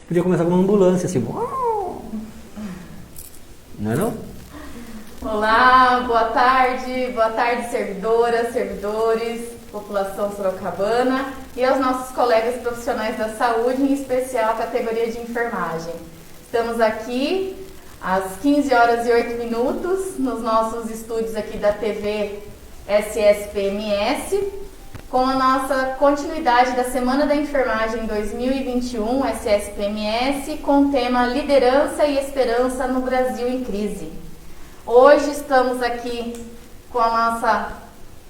Podia começar com uma ambulância, assim. Não é não? Olá, boa tarde servidoras, servidores, população sorocabana e aos nossos colegas profissionais da saúde, em especial a categoria de enfermagem. Estamos aqui às 15 horas e 8 minutos nos nossos estúdios aqui da TV SSPMS, com a nossa continuidade da Semana da Enfermagem 2021, SSPMS, com o tema Liderança e Esperança no Brasil em Crise. Hoje estamos aqui com a nossa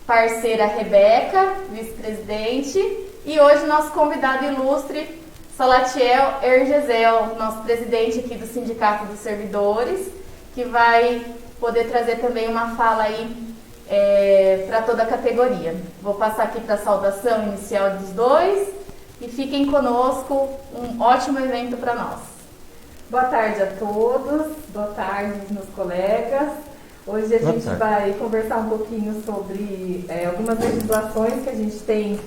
parceira Rebeca, vice-presidente, e hoje nosso convidado ilustre, Salatiel Ergesel, nosso presidente aqui do Sindicato dos Servidores, que vai poder trazer também uma fala aí para toda a categoria. Vou passar aqui para a saudação inicial dos dois e fiquem conosco, um ótimo evento para nós. Boa tarde a todos, boa tarde meus colegas. Hoje a gente vai conversar um pouquinho sobre algumas legislações que a gente tem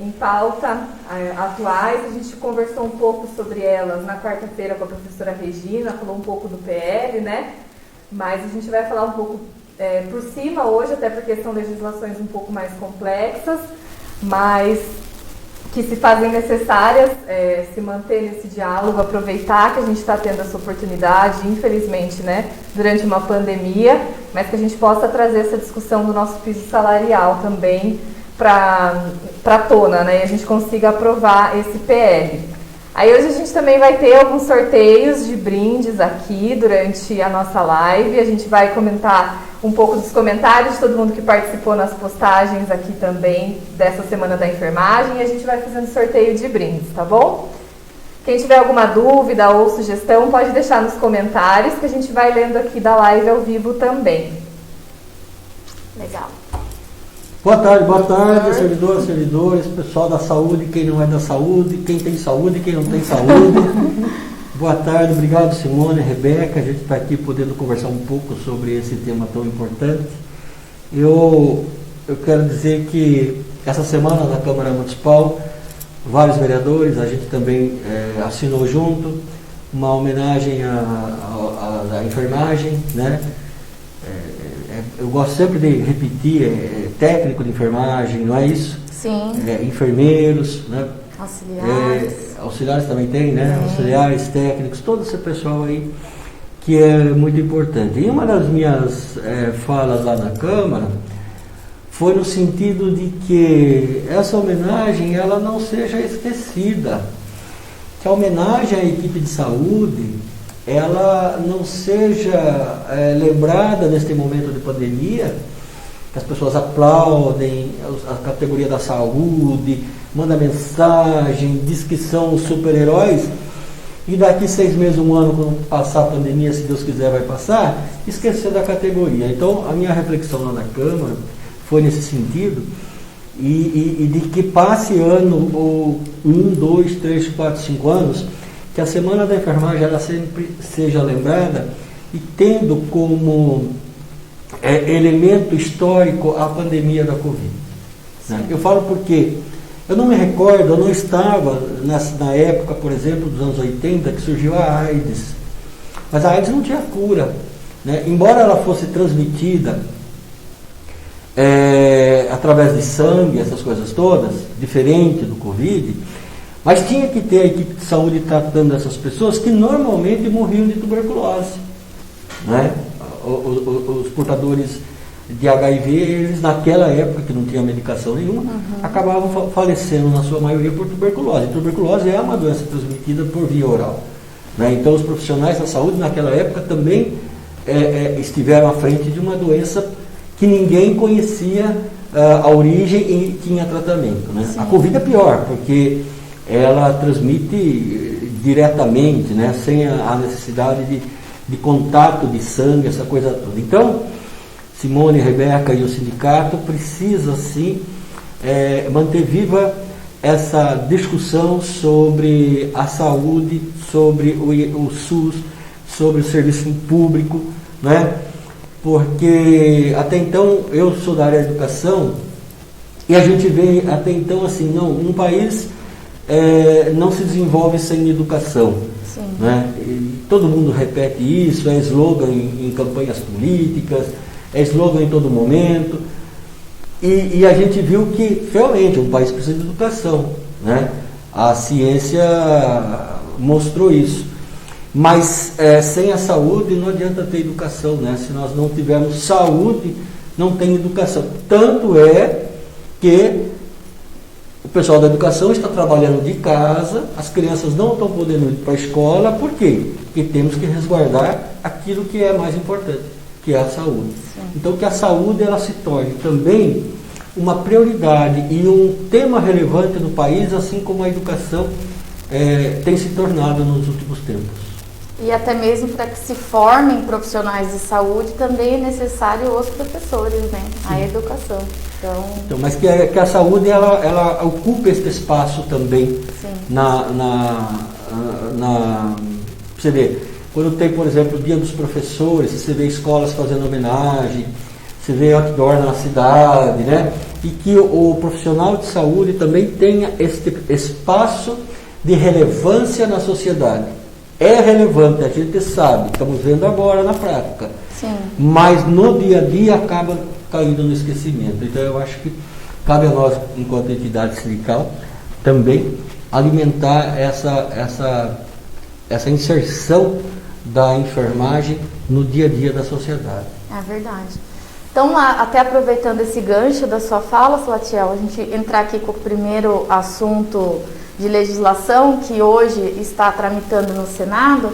em pauta atuais. A gente conversou um pouco sobre elas na quarta-feira com a professora Regina, falou um pouco do PL, né? Mas a gente vai falar um pouco por cima hoje, até porque são legislações um pouco mais complexas, mas que se fazem necessárias se manter nesse diálogo, aproveitar que a gente está tendo essa oportunidade, infelizmente, né, durante uma pandemia, mas que a gente possa trazer essa discussão do nosso piso salarial também para tona, né, e a gente consiga aprovar esse PL. Aí hoje a gente também vai ter alguns sorteios de brindes aqui durante a nossa live. A gente vai comentar um pouco dos comentários de todo mundo que participou nas postagens aqui também dessa Semana da Enfermagem. E a gente vai fazendo sorteio de brindes, tá bom? Quem tiver alguma dúvida ou sugestão pode deixar nos comentários que a gente vai lendo aqui da live ao vivo também. Legal. Boa tarde, servidoras, servidores, pessoal da saúde, quem não é da saúde, quem tem saúde, quem não tem saúde. Boa tarde, obrigado Simone, Rebeca, a gente está aqui podendo conversar um pouco sobre esse tema tão importante. Eu quero dizer que essa semana na Câmara Municipal, vários vereadores, a gente também assinou junto uma homenagem à enfermagem, né? Eu gosto sempre de repetir, técnico de enfermagem, não é isso? Sim. Enfermeiros, né? Auxiliares. Auxiliares também tem, né? Sim. Auxiliares, técnicos, todo esse pessoal aí, que é muito importante. E uma das minhas falas lá na Câmara foi no sentido de que essa homenagem ela não seja esquecida, que a homenagem à equipe de saúde ela não seja lembrada neste momento de pandemia, que as pessoas aplaudem a categoria da saúde, manda mensagem, diz que são super-heróis, e daqui 6 meses, 1 ano, quando passar a pandemia, se Deus quiser vai passar, esquecer da categoria. Então a minha reflexão lá na Câmara foi nesse sentido, e de que passe ano, ou 1, 2, 3, 4, 5 anos, que a Semana da Enfermagem ela sempre seja lembrada e tendo como elemento histórico a pandemia da Covid. Né? Eu falo porque eu não me recordo, eu não estava na época, por exemplo, dos anos 80, que surgiu a AIDS. Mas a AIDS não tinha cura. Né? Embora ela fosse transmitida através de sangue, essas coisas todas, diferente do Covid, mas tinha que ter a equipe de saúde tratando essas pessoas que normalmente morriam de tuberculose. Né? Os portadores de HIV, eles naquela época que não tinha medicação nenhuma, acabavam falecendo na sua maioria por tuberculose. Tuberculose é uma doença transmitida por via oral. Né? Então os profissionais da saúde naquela época também estiveram à frente de uma doença que ninguém conhecia a origem e tinha tratamento. Né? A Covid é pior, porque ela transmite diretamente, né, sem a necessidade de contato de sangue, essa coisa toda. Então, Simone, Rebeca e o sindicato precisam, sim, manter viva essa discussão sobre a saúde, sobre o SUS, sobre o serviço público, né? Porque até então, eu sou da área da educação, e a gente vê até então assim, não, um país não se desenvolve sem educação. Sim. Né? E todo mundo repete isso, é slogan em campanhas políticas, é slogan em todo momento. E a gente viu que realmente um país precisa de educação. Né? A ciência mostrou isso. Mas sem a saúde não adianta ter educação. Né? Se nós não tivermos saúde, não tem educação. Tanto é que o pessoal da educação está trabalhando de casa, as crianças não estão podendo ir para a escola. Por quê? Porque temos que resguardar aquilo que é mais importante, que é a saúde. Sim. Então, que a saúde ela se torne também uma prioridade e um tema relevante no país, assim como a educação tem se tornado nos últimos tempos. E até mesmo para que se formem profissionais de saúde, também é necessário os professores, né? Sim. A educação. Então, mas que a saúde ela ocupa esse espaço também. Sim. Você vê, quando tem, por exemplo, o Dia dos Professores, você vê escolas fazendo homenagem, você vê outdoor na cidade, né? E que o profissional de saúde também tenha esse espaço de relevância na sociedade. É relevante, a gente sabe, estamos vendo agora na prática. Sim. Mas no dia a dia acaba caindo no esquecimento. Então eu acho que cabe a nós, enquanto entidade sindical, também alimentar essa inserção da enfermagem no dia a dia da sociedade. É verdade. Então, até aproveitando esse gancho da sua fala, Salatiel, a gente entrar aqui com o primeiro assunto de legislação que hoje está tramitando no Senado,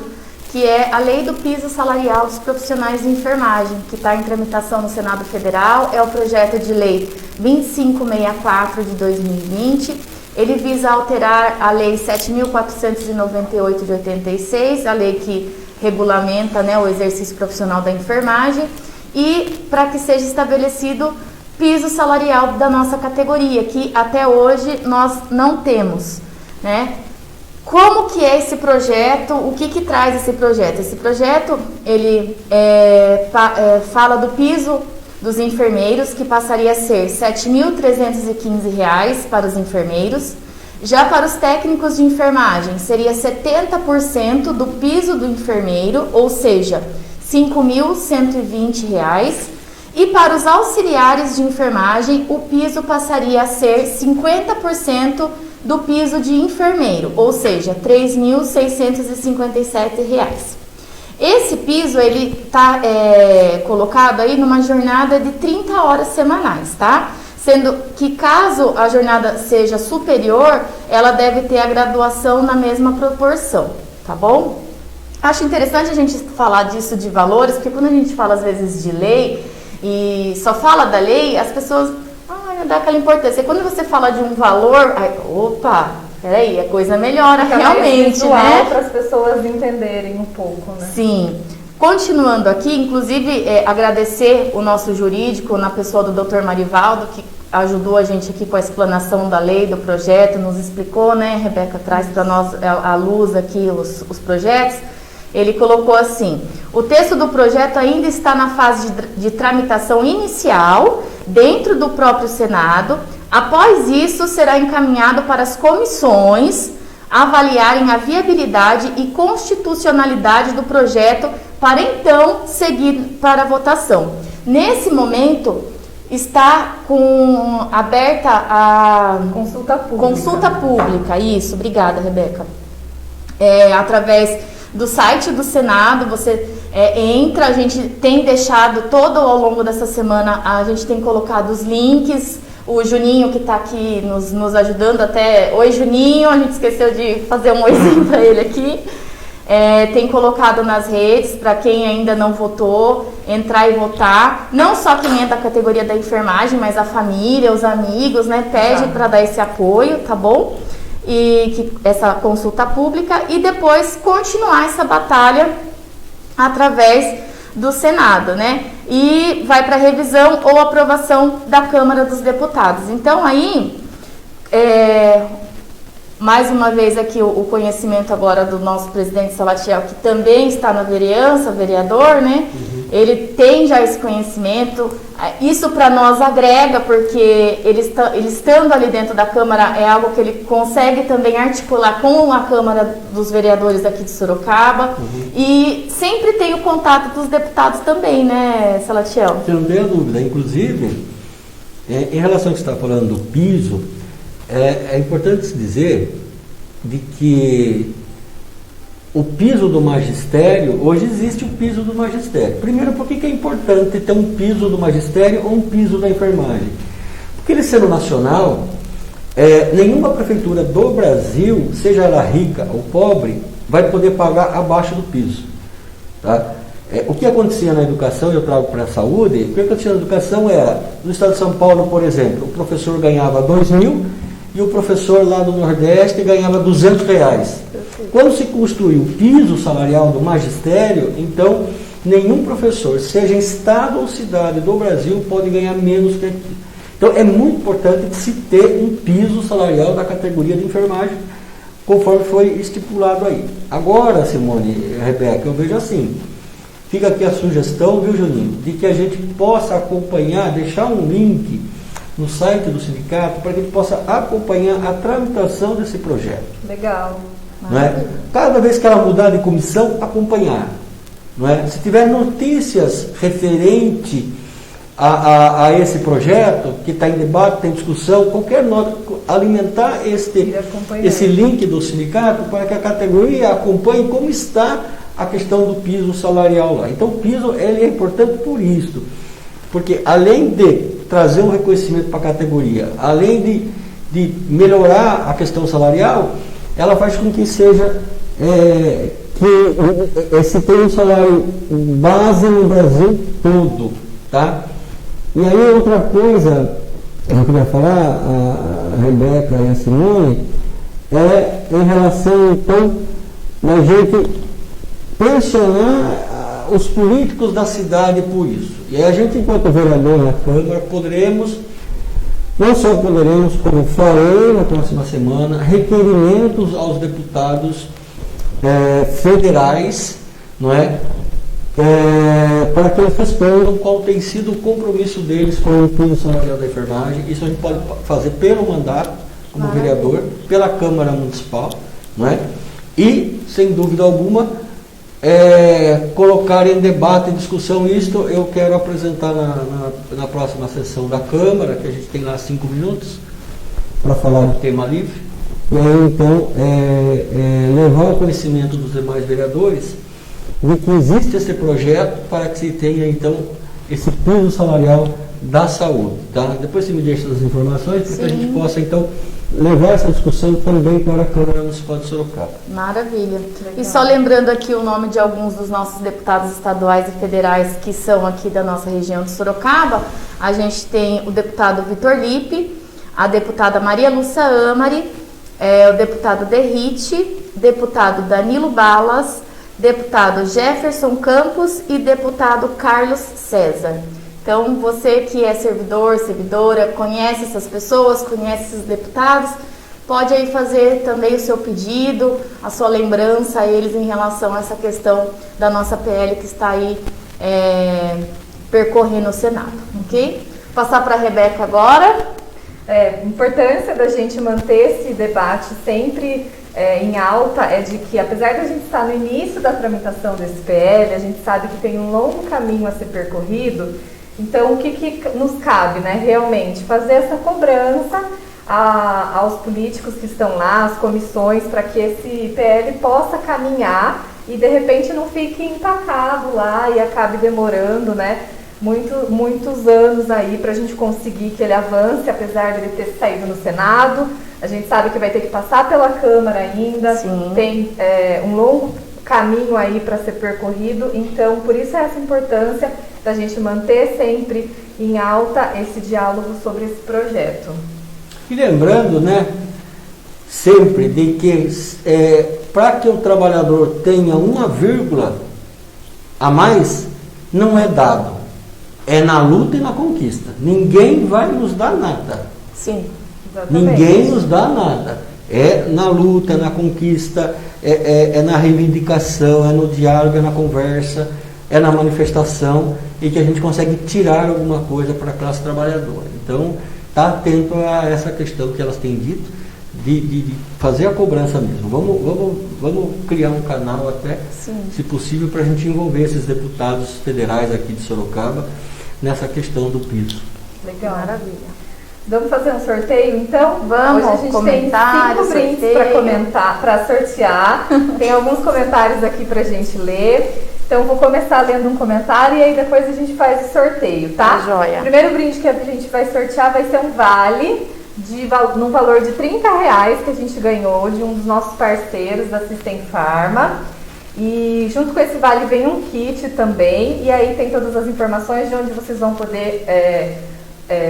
que é a Lei do Piso Salarial dos Profissionais de Enfermagem, que está em tramitação no Senado Federal. É o projeto de lei 2564 de 2020. Ele visa alterar a Lei 7.498 de 86, a lei que regulamenta, né, o exercício profissional da enfermagem, e para que seja estabelecido piso salarial da nossa categoria, que até hoje nós não temos, né? Como que é esse projeto? O que traz esse projeto? Esse projeto, ele fala do piso dos enfermeiros, que passaria a ser R$ 7.315 para os enfermeiros. Já para os técnicos de enfermagem, seria 70% do piso do enfermeiro, ou seja, R$ 5.120. E para os auxiliares de enfermagem, o piso passaria a ser 50% do piso de enfermeiro, ou seja, R$ 3.657. Esse piso, ele está colocado aí numa jornada de 30 horas semanais, tá? Sendo que caso a jornada seja superior, ela deve ter a graduação na mesma proporção, tá bom? Acho interessante a gente falar disso de valores, porque quando a gente fala às vezes de lei e só fala da lei, as pessoas não dá aquela importância. E quando você fala de um valor, opa, peraí, a coisa melhora realmente, né? Para as pessoas entenderem um pouco, né? Sim. Continuando aqui, inclusive agradecer o nosso jurídico na pessoa do Dr. Marivaldo, que ajudou a gente aqui com a explanação da lei, do projeto, nos explicou, né, Rebeca, traz para nós à luz aqui os projetos. Ele colocou assim: o texto do projeto ainda está na fase de tramitação inicial dentro do próprio Senado. Após isso, será encaminhado para as comissões avaliarem a viabilidade e constitucionalidade do projeto para então seguir para a votação. Nesse momento, está aberta a consulta pública. Isso, obrigada, Rebeca. Através do site do Senado, você entra, a gente tem deixado todo ao longo dessa semana, a gente tem colocado os links, o Juninho que está aqui nos ajudando até, oi Juninho, a gente esqueceu de fazer um oizinho para ele aqui, tem colocado nas redes, para quem ainda não votou, entrar e votar, não só quem é da categoria da enfermagem, mas a família, os amigos, né, pede para dar esse apoio, tá bom? E essa consulta pública, e depois continuar essa batalha através do Senado, né? E vai para revisão ou aprovação da Câmara dos Deputados. Então aí, mais uma vez aqui o conhecimento agora do nosso presidente Salatiel, que também está na vereança, vereador, né? Uhum. ele tem já esse conhecimento. Isso para nós agrega, porque ele estando ali dentro da Câmara é algo que ele consegue também articular com a Câmara dos Vereadores aqui de Sorocaba. E sempre tem o contato dos deputados também, né, Salatiel? Não tenho dúvida. Inclusive, em relação ao que você está falando do piso, é importante se dizer de que o piso do magistério, hoje existe o piso do magistério. Primeiro, por que é importante ter um piso do magistério ou um piso da enfermagem? Porque ele sendo nacional, nenhuma prefeitura do Brasil, seja ela rica ou pobre, vai poder pagar abaixo do piso. Tá? O que acontecia na educação, eu trago para a saúde, o que acontecia na educação era, no estado de São Paulo, por exemplo, o professor ganhava 2.000 e o professor lá do Nordeste ganhava R$200. Quando se construiu o piso salarial do magistério, então nenhum professor, seja em estado ou cidade do Brasil, pode ganhar menos que aqui. Então é muito importante se ter um piso salarial da categoria de enfermagem, conforme foi estipulado aí. Agora, Simone e Rebeca, eu vejo assim, fica aqui a sugestão, viu, Juninho, de que a gente possa acompanhar, deixar um link no site do sindicato para que a gente possa acompanhar a tramitação desse projeto. Legal. Não é? Cada vez que ela mudar de comissão, acompanhar. Não é? Se tiver notícias referente a esse projeto, que está em debate, está em discussão, qualquer nota, alimentar esse link do sindicato para que a categoria acompanhe como está a questão do piso salarial lá. Então o piso ele é importante por isso, porque além de trazer um reconhecimento para a categoria, além de melhorar a questão salarial, ela faz com que seja que se tenha um salário base no Brasil todo, tá? E aí outra coisa que eu queria falar, a Rebeca e a Simone, é em relação então da gente pressionar os políticos da cidade por isso. E aí a gente, enquanto vereador na Câmara, não só poderemos, como farei na próxima semana, requerimentos aos deputados federais, não é? Para que eles respondam qual tem sido o compromisso deles com o piso salarial da enfermagem. Isso a gente pode fazer pelo mandato, como vereador, pela Câmara Municipal, não é? E, sem dúvida alguma, colocar em debate, em discussão isto. Eu quero apresentar na próxima sessão da Câmara, que a gente tem lá 5 minutos para falar do tema livre, e aí então levar ao conhecimento dos demais vereadores de que existe esse projeto para que se tenha então esse piso salarial da saúde, tá? Depois você me deixa as informações para que a gente possa então levar essa discussão também para a Câmara Municipal de Sorocaba. Maravilha. E só lembrando aqui o nome de alguns dos nossos deputados estaduais e federais que são aqui da nossa região de Sorocaba, a gente tem o deputado Vitor Lippe, a deputada Maria Lúcia Amari, o deputado Derrite, deputado Danilo Balas, deputado Jefferson Campos e deputado Carlos César. Então, você que é servidor, servidora, conhece essas pessoas, conhece esses deputados, pode aí fazer também o seu pedido, a sua lembrança a eles em relação a essa questão da nossa PL que está aí percorrendo o Senado, ok? Vou passar para a Rebeca agora. Importância da gente manter esse debate sempre em alta é de que, apesar da gente estar no início da tramitação desse PL, a gente sabe que tem um longo caminho a ser percorrido. Então, o que nos cabe, né, realmente? Fazer essa cobrança aos políticos que estão lá, às comissões, para que esse PL possa caminhar e, de repente, não fique empacado lá e acabe demorando, né, muitos anos aí para a gente conseguir que ele avance, apesar de ele ter saído no Senado. A gente sabe que vai ter que passar pela Câmara ainda. Sim. Tem um longo caminho aí para ser percorrido, então por isso essa importância da gente manter sempre em alta esse diálogo sobre esse projeto. E lembrando, né, sempre de que para que o trabalhador tenha uma vírgula a mais, não é dado, é na luta e na conquista. Ninguém vai nos dar nada. Sim, exatamente. Ninguém nos dá nada. É na luta, é na conquista, é na reivindicação, é no diálogo, é na conversa. é na manifestação e que a gente consegue tirar alguma coisa para a classe trabalhadora. Então, está atento a essa questão que elas têm dito, de fazer a cobrança mesmo. Vamos criar um canal até, sim, se possível, para a gente envolver esses deputados federais aqui de Sorocaba nessa questão do piso. Legal, maravilha. Vamos fazer um sorteio, então? Vamos. Hoje a gente tem 5 brindes para comentar, para sortear. Tem alguns comentários aqui para a gente ler. Então, vou começar lendo um comentário e aí depois a gente faz o sorteio, tá? Joia. O primeiro brinde que a gente vai sortear vai ser um vale num valor de R$30 que a gente ganhou de um dos nossos parceiros da System Pharma. E junto com esse vale vem um kit também. E aí tem todas as informações de onde vocês vão poder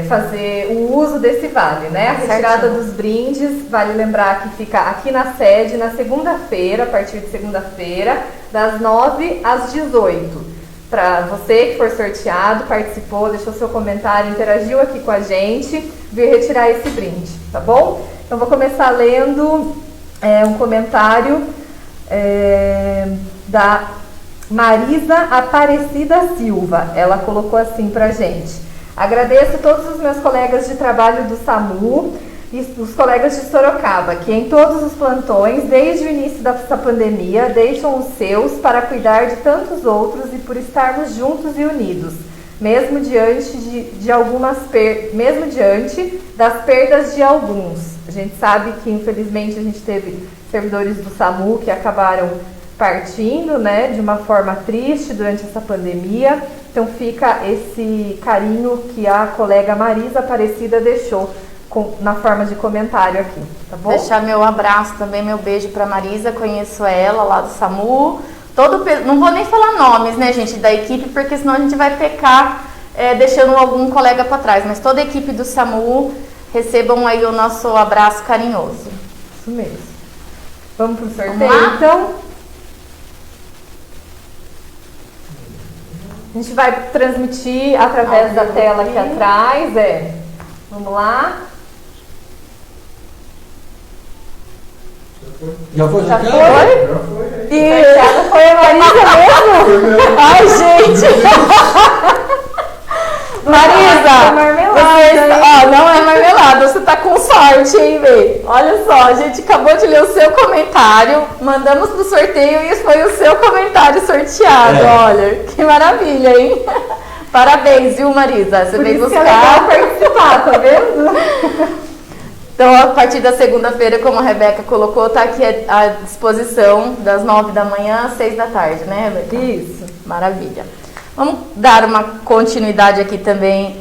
fazer o uso desse vale, né? A retirada dos brindes, vale lembrar que fica aqui na sede na segunda-feira, a partir de segunda-feira, das 9 às 18. Para você que for sorteado, participou, deixou seu comentário, interagiu aqui com a gente, vir retirar esse brinde, tá bom? Então vou começar lendo um comentário da Marisa Aparecida Silva. Ela colocou assim pra gente: agradeço todos os meus colegas de trabalho do SAMU e os colegas de Sorocaba, que em todos os plantões, desde o início dessa pandemia, deixam os seus para cuidar de tantos outros e por estarmos juntos e unidos, mesmo diante das perdas de alguns. A gente sabe que, infelizmente, a gente teve servidores do SAMU que acabaram partindo, né, de uma forma triste durante essa pandemia. Então fica esse carinho que a colega Marisa Aparecida deixou na forma de comentário aqui, tá bom? Deixar meu abraço também, meu beijo para Marisa, conheço ela lá do SAMU. Não vou nem falar nomes, né, gente, da equipe, porque senão a gente vai pecar deixando algum colega para trás, mas toda a equipe do SAMU, recebam aí o nosso abraço carinhoso. Isso mesmo. Vamos pro sorteio, então? A gente vai transmitir através da tela aqui atrás, Vamos lá. Já foi? Já foi? E foi a Marisa mesmo? Ai, gente! Marisa, não é marmelada, você tá com sorte, hein, Vê? Olha só, a gente acabou de ler o seu comentário, mandamos pro sorteio e foi o seu comentário sorteado. Olha, que maravilha, hein? Parabéns, viu, Marisa? Você veio buscar participar, tá vendo? Então, a partir da segunda-feira, como a Rebeca colocou, tá aqui à disposição das 9 da manhã às 6 da tarde, né, Rebeca? Isso. Maravilha. Vamos dar uma continuidade aqui também,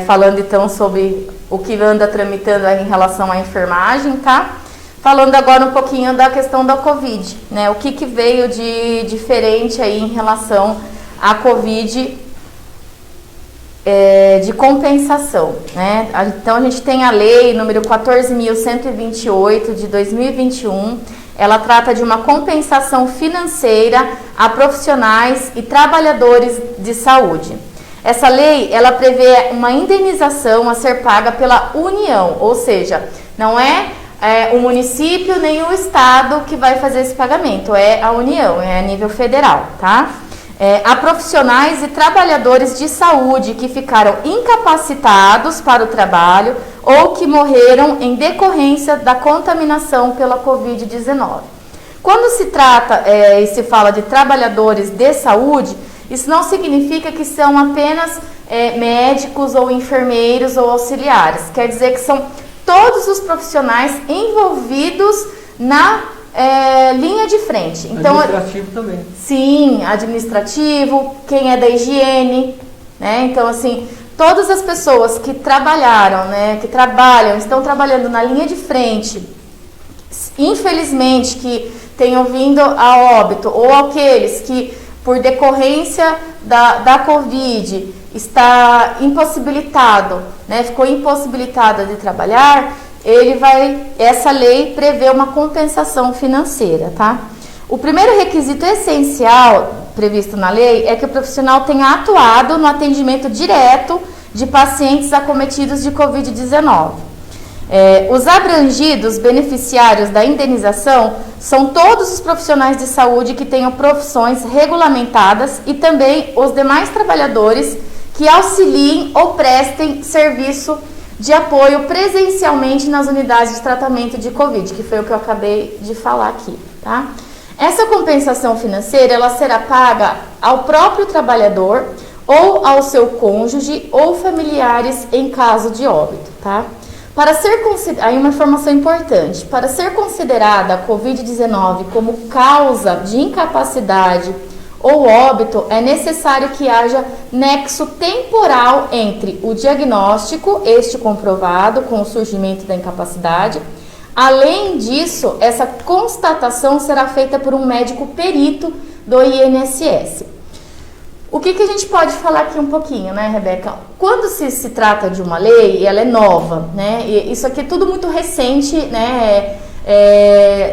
falando então sobre o que anda tramitando em relação à enfermagem, tá? Falando agora um pouquinho da questão da Covid, né? O que veio de diferente aí em relação à Covid de compensação, né? Então a gente tem a lei número 14.128 de 2021. Ela trata de uma compensação financeira a profissionais e trabalhadores de saúde. Essa lei, ela prevê uma indenização a ser paga pela União, ou seja, não é o município nem o estado que vai fazer esse pagamento, é a União, é a nível federal, tá? A profissionais e trabalhadores de saúde que ficaram incapacitados para o trabalho ou que morreram em decorrência da contaminação pela Covid-19. Quando se trata e se fala de trabalhadores de saúde, isso não significa que são apenas médicos ou enfermeiros ou auxiliares. Quer dizer que são todos os profissionais envolvidos na linha de frente. Então, administrativo também. Sim, administrativo, quem é da higiene, né? Então, assim, todas as pessoas que trabalharam, né, que trabalham, estão trabalhando na linha de frente, infelizmente que tenham vindo a óbito, ou aqueles que, por decorrência da Covid, está impossibilitado, né, ficou impossibilitada de trabalhar, essa lei prevê uma compensação financeira, tá? O primeiro requisito essencial previsto na lei é que o profissional tenha atuado no atendimento direto de pacientes acometidos de Covid-19. Os abrangidos beneficiários da indenização são todos os profissionais de saúde que tenham profissões regulamentadas e também os demais trabalhadores que auxiliem ou prestem serviço de apoio presencialmente nas unidades de tratamento de Covid, que foi o que eu acabei de falar aqui, tá? Essa compensação financeira, ela será paga ao próprio trabalhador ou ao seu cônjuge ou familiares em caso de óbito, tá? Aí uma informação importante, para ser considerada a Covid-19 como causa de incapacidade ou óbito, é necessário que haja nexo temporal entre o diagnóstico, este comprovado com o surgimento da incapacidade. Além disso, essa constatação será feita por um médico perito do INSS. O que a gente pode falar aqui um pouquinho, né, Rebeca? Quando se trata de uma lei, ela é nova, né? E isso aqui é tudo muito recente, né?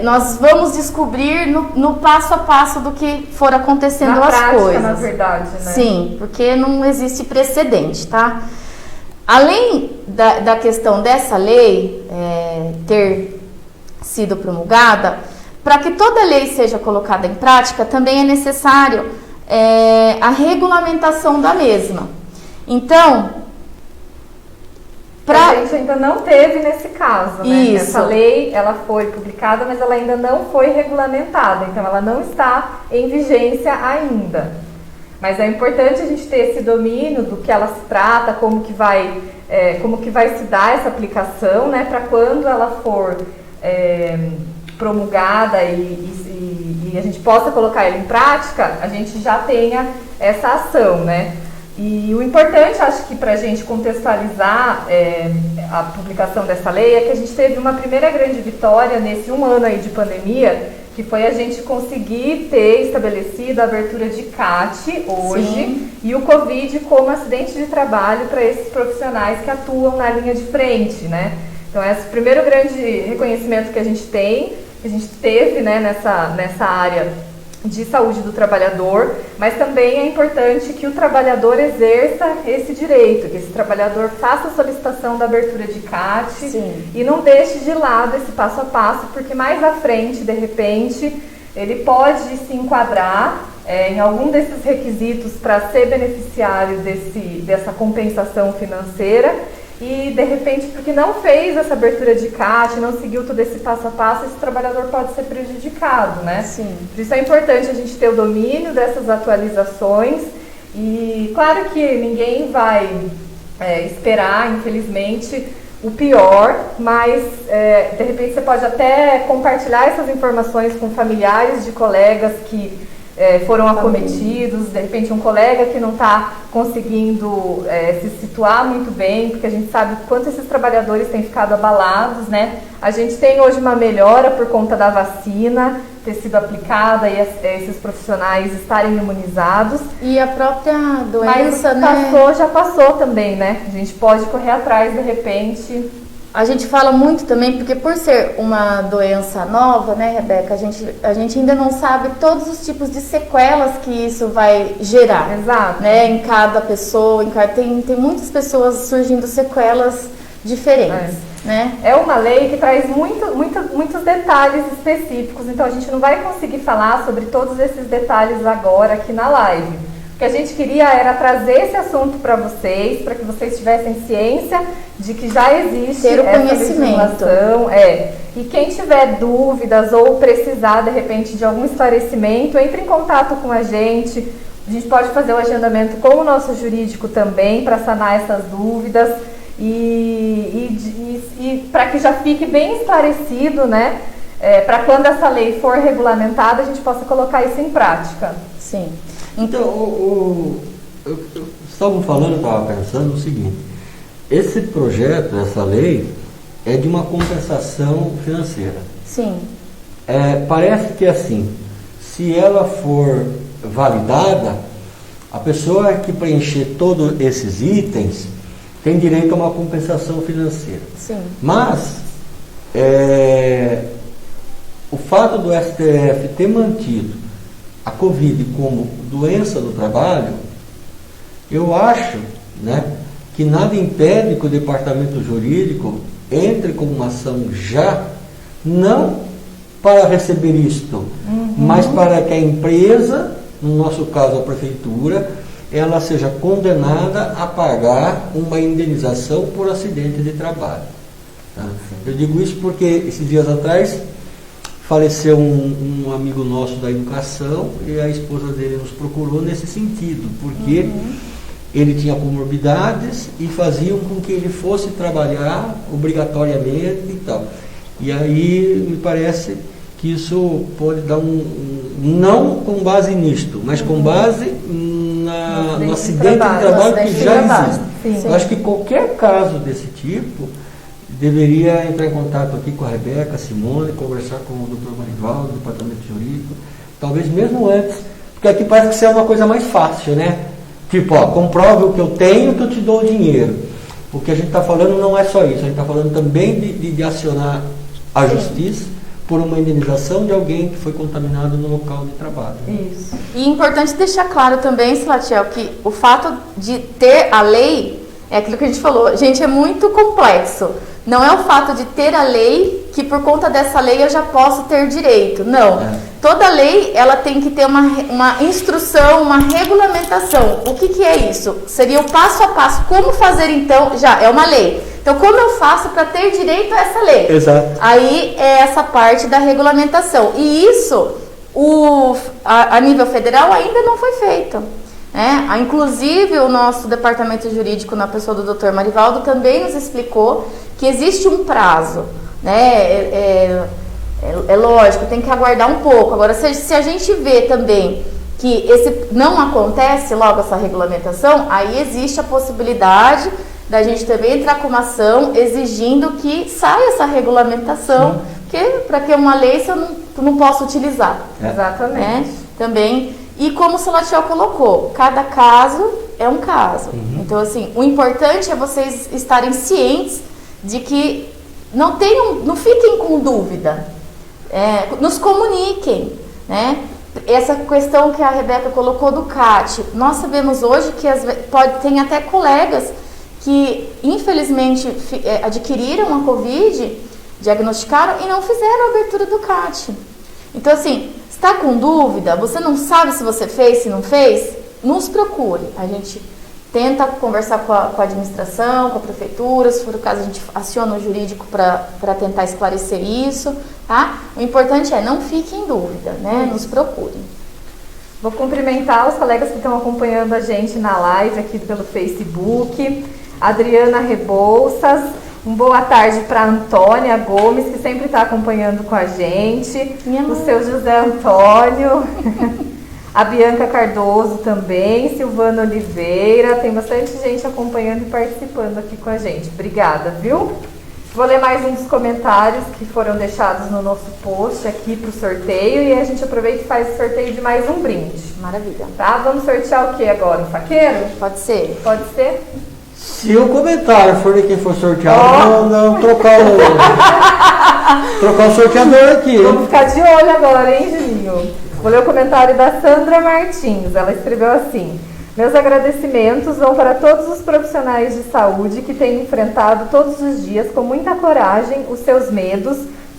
Nós vamos descobrir no passo a passo do que for acontecendo na as prática, coisas. Na verdade, né? Sim, porque não existe precedente, tá? Além da questão dessa lei ter sido promulgada, para que toda lei seja colocada em prática, também é necessário a regulamentação da mesma. Então, a gente ainda não teve nesse caso, né? Isso. Essa lei, ela foi publicada, mas ela ainda não foi regulamentada, então ela não está em vigência ainda. Mas é importante a gente ter esse domínio do que ela se trata, como que vai se dar essa aplicação, né? Para quando ela for promulgada e a gente possa colocar ela em prática, a gente já tenha essa ação, né? E o importante, acho que para a gente contextualizar a publicação dessa lei, é que a gente teve uma primeira grande vitória nesse 1 ano aí de pandemia, que foi a gente conseguir ter estabelecido a abertura de CAT hoje. Sim. E o Covid como acidente de trabalho para esses profissionais que atuam na linha de frente, né? Então, esse é o primeiro grande reconhecimento que a gente teve, né, nessa área de saúde do trabalhador, mas também é importante que o trabalhador exerça esse direito, que esse trabalhador faça a solicitação da abertura de CAT. Sim. E não deixe de lado esse passo a passo, porque mais à frente, de repente, ele pode se enquadrar em algum desses requisitos para ser beneficiário dessa compensação financeira. E, de repente, porque não fez essa abertura de CAT, não seguiu todo esse passo a passo, esse trabalhador pode ser prejudicado, né? Sim. Por isso é importante a gente ter o domínio dessas atualizações. E, claro que ninguém vai esperar, infelizmente, o pior, mas, de repente, você pode até compartilhar essas informações com familiares de colegas que foram acometidos, de repente um colega que não está conseguindo se situar muito bem, porque a gente sabe quanto esses trabalhadores têm ficado abalados, né? A gente tem hoje uma melhora por conta da vacina ter sido aplicada e esses profissionais estarem imunizados. E a própria doença, mas já passou também, né? A gente pode correr atrás, de repente. A gente fala muito também, porque por ser uma doença nova, né, Rebeca, a gente ainda não sabe todos os tipos de sequelas que isso vai gerar. Exato. Né, em cada pessoa, tem muitas pessoas surgindo sequelas diferentes. Né? É uma lei que traz muitos detalhes específicos, então a gente não vai conseguir falar sobre todos esses detalhes agora aqui na live. O que a gente queria era trazer esse assunto para vocês, para que vocês tivessem ciência de que já existe essa legislação. E quem tiver dúvidas ou precisar, de repente, de algum esclarecimento, entre em contato com a gente. A gente pode fazer o agendamento com o nosso jurídico também, para sanar essas dúvidas e para que já fique bem esclarecido, né? Para quando essa lei for regulamentada, a gente possa colocar isso em prática. Sim. Então, estavam falando, eu estava pensando o seguinte: esse projeto, essa lei, é de uma compensação financeira. Sim. Parece que assim, se ela for validada, a pessoa que preencher todos esses itens tem direito a uma compensação financeira. Sim. Mas o fato do STF ter mantido a Covid como doença do trabalho, eu acho, né, que nada impede que o departamento jurídico entre com uma ação já, não para receber isto, mas para que a empresa, no nosso caso a prefeitura, ela seja condenada a pagar uma indenização por acidente de trabalho. Tá? Eu digo isso porque esses dias atrás faleceu um amigo nosso da educação e a esposa dele nos procurou nesse sentido, porque ele tinha comorbidades e faziam com que ele fosse trabalhar obrigatoriamente e tal. E aí me parece que isso pode dar não com base nisto, mas com base no acidente de trabalho que já existe. Sim. Eu acho que qualquer caso desse tipo deveria entrar em contato aqui com a Rebeca, a Simone, conversar com o Dr. Marivaldo, do departamento jurídico, talvez mesmo antes, porque aqui parece que isso é uma coisa mais fácil, né? Tipo, comprove o que eu tenho que eu te dou o dinheiro. O que a gente está falando não é só isso, a gente está falando também de acionar a justiça por uma indenização de alguém que foi contaminado no local de trabalho. Isso. E é importante deixar claro também, Salatiel, que o fato de ter a lei, é aquilo que a gente falou, gente, é muito complexo. Não é o fato de ter a lei que por conta dessa lei eu já posso ter direito. Não. Toda lei, ela tem que ter uma instrução, uma regulamentação. O que é isso? Seria o passo a passo. Como fazer então? Já é uma lei. Então, como eu faço para ter direito a essa lei? Exato. Aí é essa parte da regulamentação. E isso, a nível federal, ainda não foi feito. Inclusive, o nosso departamento jurídico, na pessoa do Dr. Marivaldo, também nos explicou que existe um prazo. É lógico, tem que aguardar um pouco. Agora, se a gente vê também que não acontece logo essa regulamentação, aí existe a possibilidade da gente também entrar com uma ação exigindo que saia essa regulamentação, para que uma lei se eu não posso utilizar. Exatamente. Também. E como o Salatiel colocou, cada caso é um caso. Então, assim, o importante é vocês estarem cientes de que não fiquem com dúvida, nos comuniquem, né? Essa questão que a Rebeca colocou do CAT, nós sabemos hoje que tem até colegas que infelizmente adquiriram a Covid, diagnosticaram e não fizeram a abertura do CAT. Então, assim, está com dúvida, você não sabe se você fez, se não fez, nos procure. A gente tenta conversar com a administração, com a prefeitura, se for o caso a gente aciona o jurídico para tentar esclarecer isso, tá? O importante é não fique em dúvida, né? Nos procurem. Vou cumprimentar os colegas que estão acompanhando a gente na live aqui pelo Facebook. Adriana Rebouças, boa tarde para Antônia Gomes, que sempre está acompanhando com a gente. O seu José Antônio. A Bianca Cardoso também, Silvana Oliveira, tem bastante gente acompanhando e participando aqui com a gente. Obrigada, viu? Vou ler mais uns comentários que foram deixados no nosso post aqui para o sorteio e a gente aproveita e faz o sorteio de mais um brinde. Maravilha. Tá? Vamos sortear o que agora? Um faqueiro? Pode ser. Pode ser? Se o comentário for de quem for sorteado, não trocar o sorteador aqui. Vamos ficar de olho agora, hein, Juninho? Vou ler o comentário da Sandra Martins. Ela escreveu assim: meus agradecimentos vão para todos os profissionais de saúde que têm enfrentado todos os dias com muita coragem os seus medos,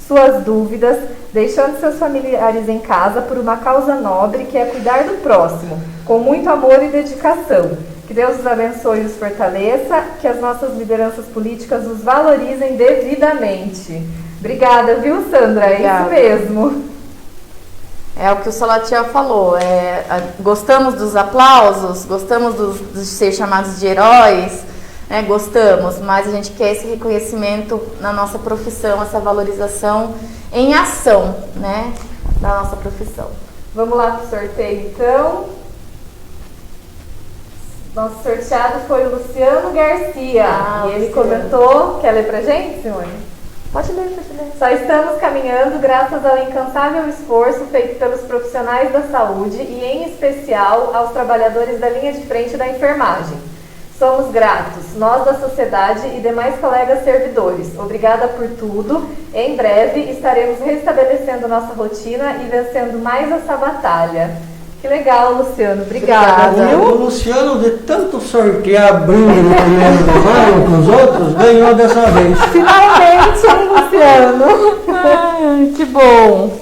suas dúvidas, deixando seus familiares em casa por uma causa nobre que é cuidar do próximo, com muito amor e dedicação. Que Deus os abençoe e os fortaleça, que as nossas lideranças políticas os valorizem devidamente. Obrigada, viu, Sandra? Obrigada. É isso mesmo. É o que o Salatiel falou, gostamos dos aplausos, gostamos de ser chamados de heróis, né? Gostamos, mas a gente quer esse reconhecimento na nossa profissão, essa valorização em ação, né, da nossa profissão. Vamos lá para o sorteio, então. Nosso sorteado foi o Luciano Garcia. E ele comentou, quer ler pra gente, Simone? Pode ler, pode ler. Só estamos caminhando graças ao incansável esforço feito pelos profissionais da saúde e, em especial, aos trabalhadores da linha de frente da enfermagem. Somos gratos, nós da sociedade e demais colegas servidores. Obrigada por tudo. Em breve estaremos restabelecendo nossa rotina e vencendo mais essa batalha. Que legal, Luciano. Obrigada. O Luciano, de tanto sortear brinde no primeiro de maio com os outros, ganhou dessa vez. Finalmente, hein, Luciano? Ai, que bom.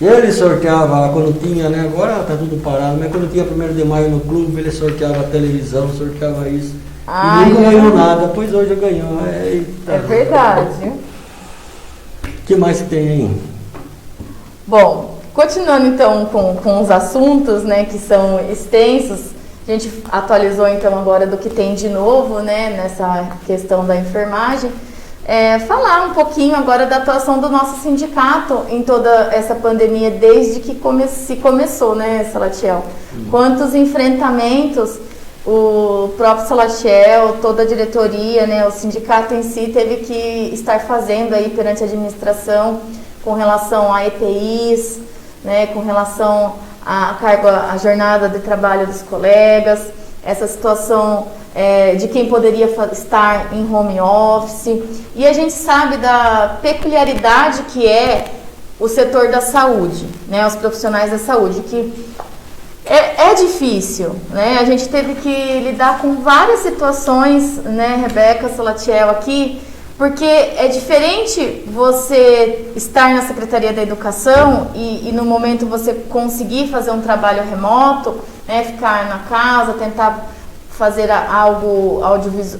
Ele sorteava quando tinha, né? Agora tá tudo parado, mas quando tinha 1º de maio no clube, ele sorteava a televisão, sorteava isso. E nunca ganhou nada, pois hoje ganhou. Eita. É verdade. O que mais tem aí? Bom, continuando então com os assuntos, né, que são extensos, a gente atualizou então agora do que tem de novo, né, nessa questão da enfermagem. Falar um pouquinho agora da atuação do nosso sindicato em toda essa pandemia, desde que se começou, né, Salatiel? Quantos enfrentamentos o próprio Salatiel, toda a diretoria, né, o sindicato em si teve que estar fazendo aí perante a administração com relação a EPIs, né, com relação à carga, à jornada de trabalho dos colegas, essa situação de quem poderia estar em home office. E a gente sabe da peculiaridade que é o setor da saúde, né, os profissionais da saúde, que é difícil, né? A gente teve que lidar com várias situações, né, Rebeca, Salatiel aqui, porque é diferente você estar na Secretaria da Educação e no momento você conseguir fazer um trabalho remoto, né, ficar na casa, tentar fazer algo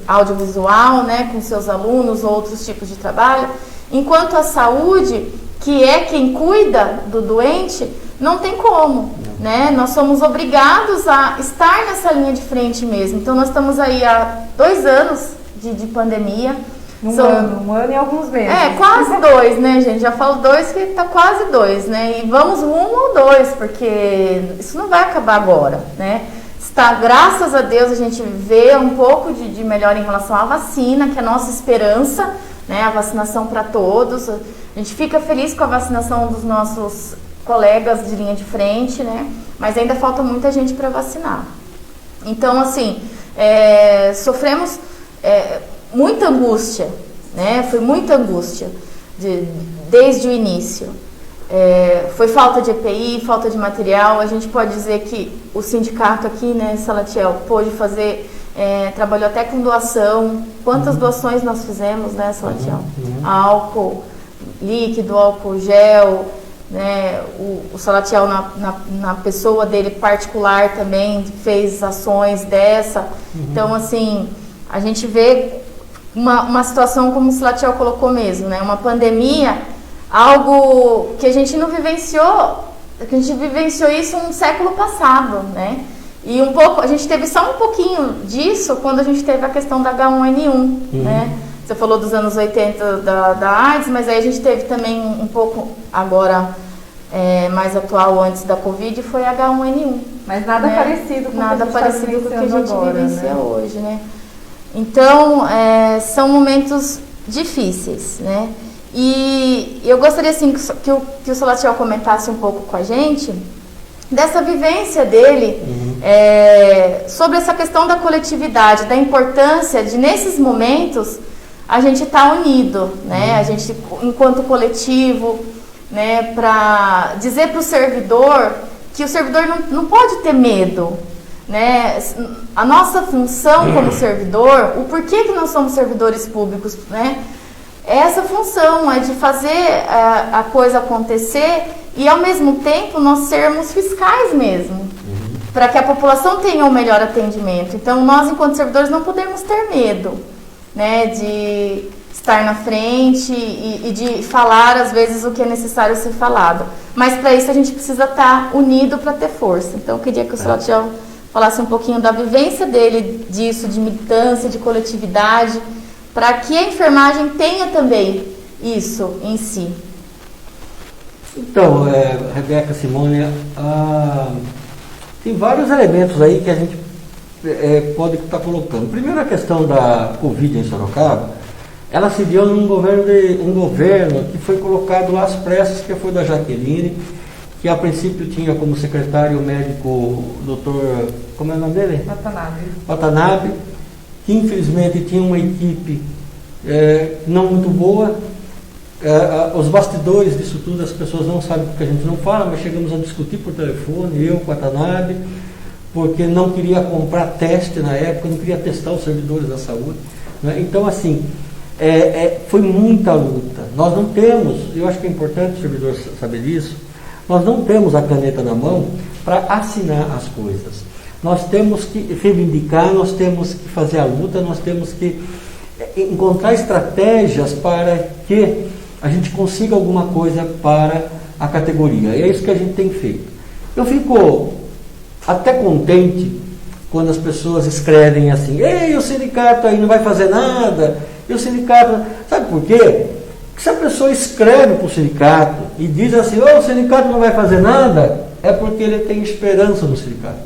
audiovisual, né, com seus alunos ou outros tipos de trabalho, enquanto a saúde, que é quem cuida do doente, não tem como, né? Nós somos obrigados a estar nessa linha de frente mesmo. Então nós estamos aí há 2 anos de pandemia. Um ano e alguns meses. Quase 2, né, gente? Já falo 2 que tá quase 2, né? E vamos rumo ao 2, porque isso não vai acabar agora, né? Graças a Deus a gente vê um pouco de melhora em relação à vacina, que é a nossa esperança, né? A vacinação para todos. A gente fica feliz com a vacinação dos nossos colegas de linha de frente, né? Mas ainda falta muita gente para vacinar. Então, assim, sofremos muita angústia, né? Foi muita angústia desde o início. Foi falta de EPI, falta de material. A gente pode dizer que o sindicato aqui, né, Salatiel, pôde fazer, trabalhou até com doação. Quantas doações nós fizemos, né, Salatiel? Álcool líquido, álcool gel, né? O Salatiel na pessoa dele particular também fez ações dessa. Então, assim, a gente vê uma situação como o Salatiel colocou mesmo, né? Uma pandemia, algo que a gente não vivenciou, que a gente vivenciou isso no século passado, né? E a gente teve só um pouquinho disso quando a gente teve a questão da H1N1, né? Você falou dos anos 80 da AIDS, mas aí a gente teve também um pouco agora mais atual antes da Covid, foi H1N1. Mas nada parecido com nada parecido com o que a gente agora, vivencia, né? hoje, né? Então, são momentos difíceis, né? E eu gostaria, assim, que o Salatiel comentasse um pouco com a gente dessa vivência dele sobre essa questão da coletividade, da importância de, nesses momentos, a gente estar unido, né? A gente, enquanto coletivo, né, para dizer para o servidor que o servidor não pode ter medo, né? A nossa função como servidor, o porquê que nós somos servidores públicos, né? Essa função é de fazer a coisa acontecer e, ao mesmo tempo, nós sermos fiscais mesmo, para que a população tenha o melhor atendimento. Então, nós, enquanto servidores, não podemos ter medo, né, de estar na frente e de falar, às vezes, o que é necessário ser falado. Mas, para isso, a gente precisa estar unido para ter força. Então, eu queria que o Salatiel falasse um pouquinho da vivência dele, disso, de militância, de coletividade, para que a enfermagem tenha também isso em si. Então, Rebeca, Simone, tem vários elementos aí que a gente pode estar colocando. Primeiro, a questão da Covid em Sorocaba, ela se deu num governo que foi colocado lá às pressas, que foi da Jaqueline, que a princípio tinha como secretário médico o doutor, como é o nome dele? Watanabe, que infelizmente tinha uma equipe não muito boa, Os bastidores disso tudo, as pessoas não sabem porque a gente não fala, mas chegamos a discutir por telefone, eu com a Tanabe, porque não queria comprar teste na época, não queria testar os servidores da saúde. Né? Então, assim, foi muita luta. Nós não temos, eu acho que é importante o servidor saber disso, nós não temos a caneta na mão para assinar as coisas. Nós temos que reivindicar, nós temos que fazer a luta, nós temos que encontrar estratégias para que a gente consiga alguma coisa para a categoria. E é isso que a gente tem feito. Eu fico até contente quando as pessoas escrevem assim: ei, o sindicato aí não vai fazer nada, e o sindicato... Sabe por quê? Porque se a pessoa escreve para o sindicato e diz assim: oh, o sindicato não vai fazer nada, é porque ele tem esperança no sindicato,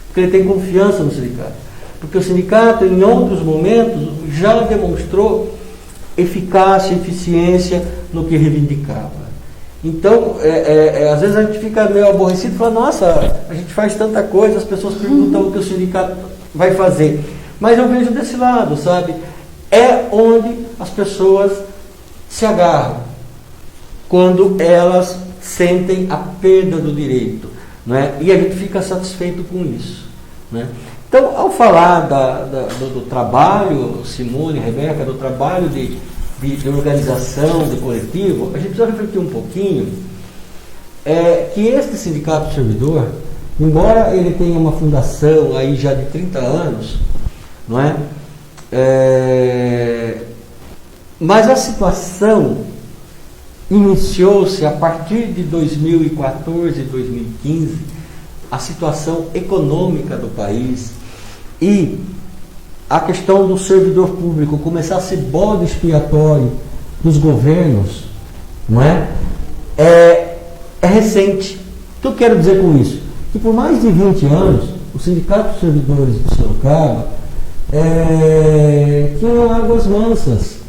porque ele tem confiança no sindicato, porque o sindicato em outros momentos já demonstrou eficácia, eficiência no que reivindicava. Então, às vezes a gente fica meio aborrecido e fala: nossa, a gente faz tanta coisa, as pessoas perguntam o que o sindicato vai fazer. Mas eu vejo desse lado, sabe? É onde as pessoas se agarram, quando elas sentem a perda do direito, né? E a gente fica satisfeito com isso, né? Então, ao falar do trabalho, Simone, Rebeca, do trabalho de organização, de coletivo, a gente precisa refletir um pouquinho que este sindicato servidor, embora ele tenha uma fundação aí já de 30 anos, não é? Mas a situação iniciou-se a partir de 2014, 2015, a situação econômica do país e a questão do servidor público começar a ser bode expiatório dos governos, não é? É recente. O que eu quero dizer com isso? Que por mais de 20 anos, o Sindicato dos Servidores de Sorocaba tinha águas mansas.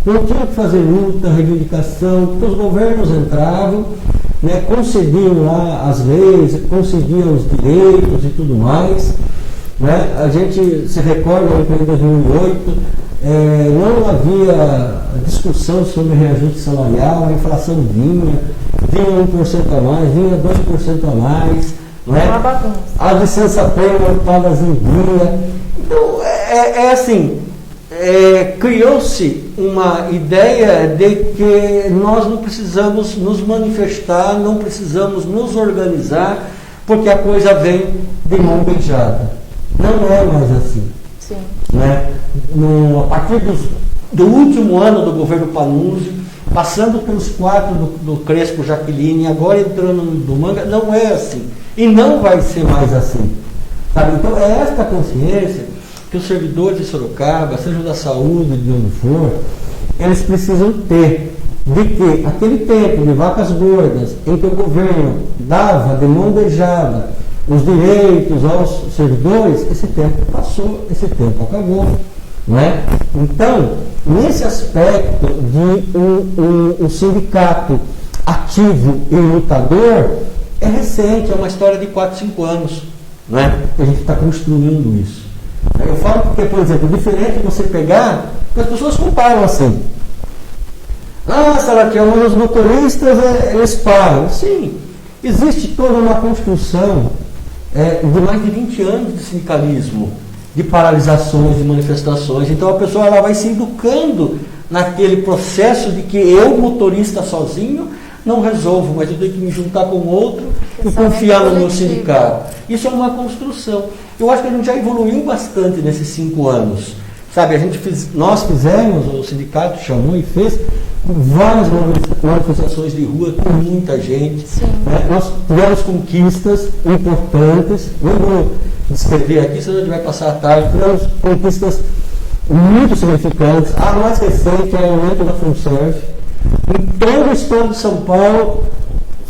Não tinha que fazer luta, reivindicação, porque os governos entravam, né, concediam lá as leis, concediam os direitos e tudo mais. Né? A gente se recorda que em 2008 não havia discussão sobre reajuste salarial, a inflação vinha 1% a mais, vinha 2% a mais, não é? Uma bagunça. A licença prêmio pagas em dia. Então, assim, criou-se uma ideia de que nós não precisamos nos manifestar, não precisamos nos organizar, porque a coisa vem de mão beijada. Não é mais assim. Sim. Né? A partir do último ano do governo Panunzio, passando pelos 4 do Crespo Jaqueline, agora entrando no do Manga, não é assim. E não vai ser mais assim. Sabe? Então é esta consciência que os servidores de Sorocaba, seja da saúde, de onde for, eles precisam ter de que aquele tempo de vacas gordas em que o governo dava de mão beijada os direitos aos servidores, esse tempo passou, esse tempo acabou. Não é? Então, nesse aspecto de um sindicato ativo e lutador, é recente, é uma história de 4, 5 anos, não é? Que a gente está construindo isso. Eu falo porque, por exemplo, é diferente você pegar, porque as pessoas comparam assim. Salatiel, os motoristas, eles param. Sim, existe toda uma construção de mais de 20 anos de sindicalismo, de paralisações, de manifestações. Então a pessoa ela vai se educando naquele processo de que eu, motorista sozinho, não resolvo, mas eu tenho que me juntar com outro e confiar no meu sindicato. Isso é uma construção. Eu acho que a gente já evoluiu bastante nesses 5 anos. Sabe, nós fizemos, o sindicato chamou e fez várias manifestações de rua com muita gente. Né? Nós tivemos conquistas importantes, não vou descrever aqui, senão a gente vai passar a tarde. Tivemos conquistas muito significantes. A mais recente é o aumento da FUNSERV. Em todo o estado de São Paulo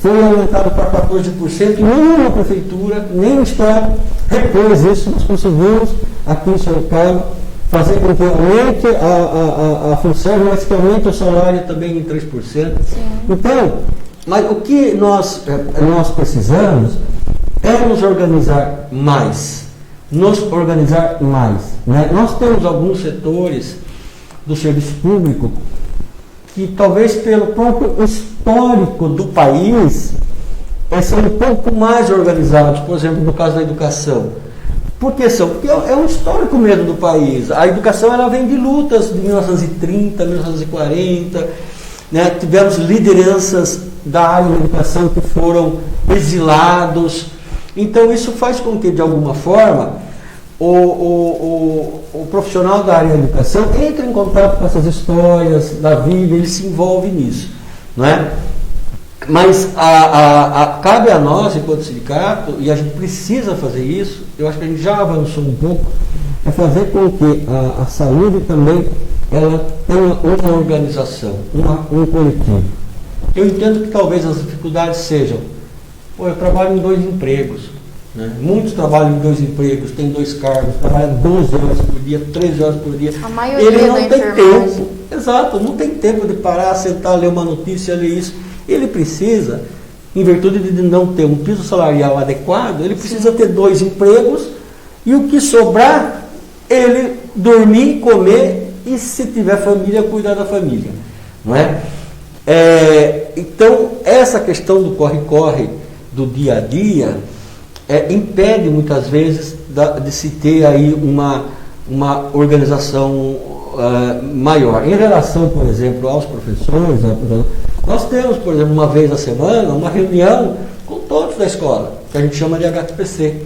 foi aumentado para 14%, nenhuma prefeitura, nem o estado repôs isso. Nós conseguimos aqui em Sorocaba fazer com que aumente a FUNSERV, mas que aumente o salário também em 3%. Sim. Então, mas o que nós precisamos é nos organizar mais. Né? Nós temos alguns setores do serviço público que talvez pelo próprio histórico do país, são um pouco mais organizados, por exemplo, no caso da educação. Por que são? Porque é um histórico mesmo do país. A educação ela vem de lutas de 1930, 1940, né? Tivemos lideranças da área da educação que foram exilados. Então isso faz com que, de alguma forma, o profissional da área da educação entre em contato com essas histórias da vida, ele se envolve nisso, não é? Mas cabe a nós, enquanto sindicato, e a gente precisa fazer isso, eu acho que a gente já avançou um pouco, é fazer com que a saúde também ela tenha uma organização, um coletivo. Eu entendo que talvez as dificuldades sejam, eu trabalho em 2 empregos, né? Muitos trabalham em 2 empregos, têm 2 cargos, trabalham 12 horas por dia, 13 horas por dia. A maioria ele não tem enfermagem. tempo, exato, não tem tempo de parar, sentar, ler uma notícia, ler isso. Ele precisa, em virtude de não ter um piso salarial adequado, ele precisa ter 2 empregos e o que sobrar, ele dormir, comer e, se tiver família, cuidar da família. Não é? Então, essa questão do corre-corre do dia a dia impede muitas vezes de se ter aí uma organização maior. Em relação, por exemplo, aos professores, nós temos, por exemplo, uma vez a semana, uma reunião com todos da escola, que a gente chama de HPC.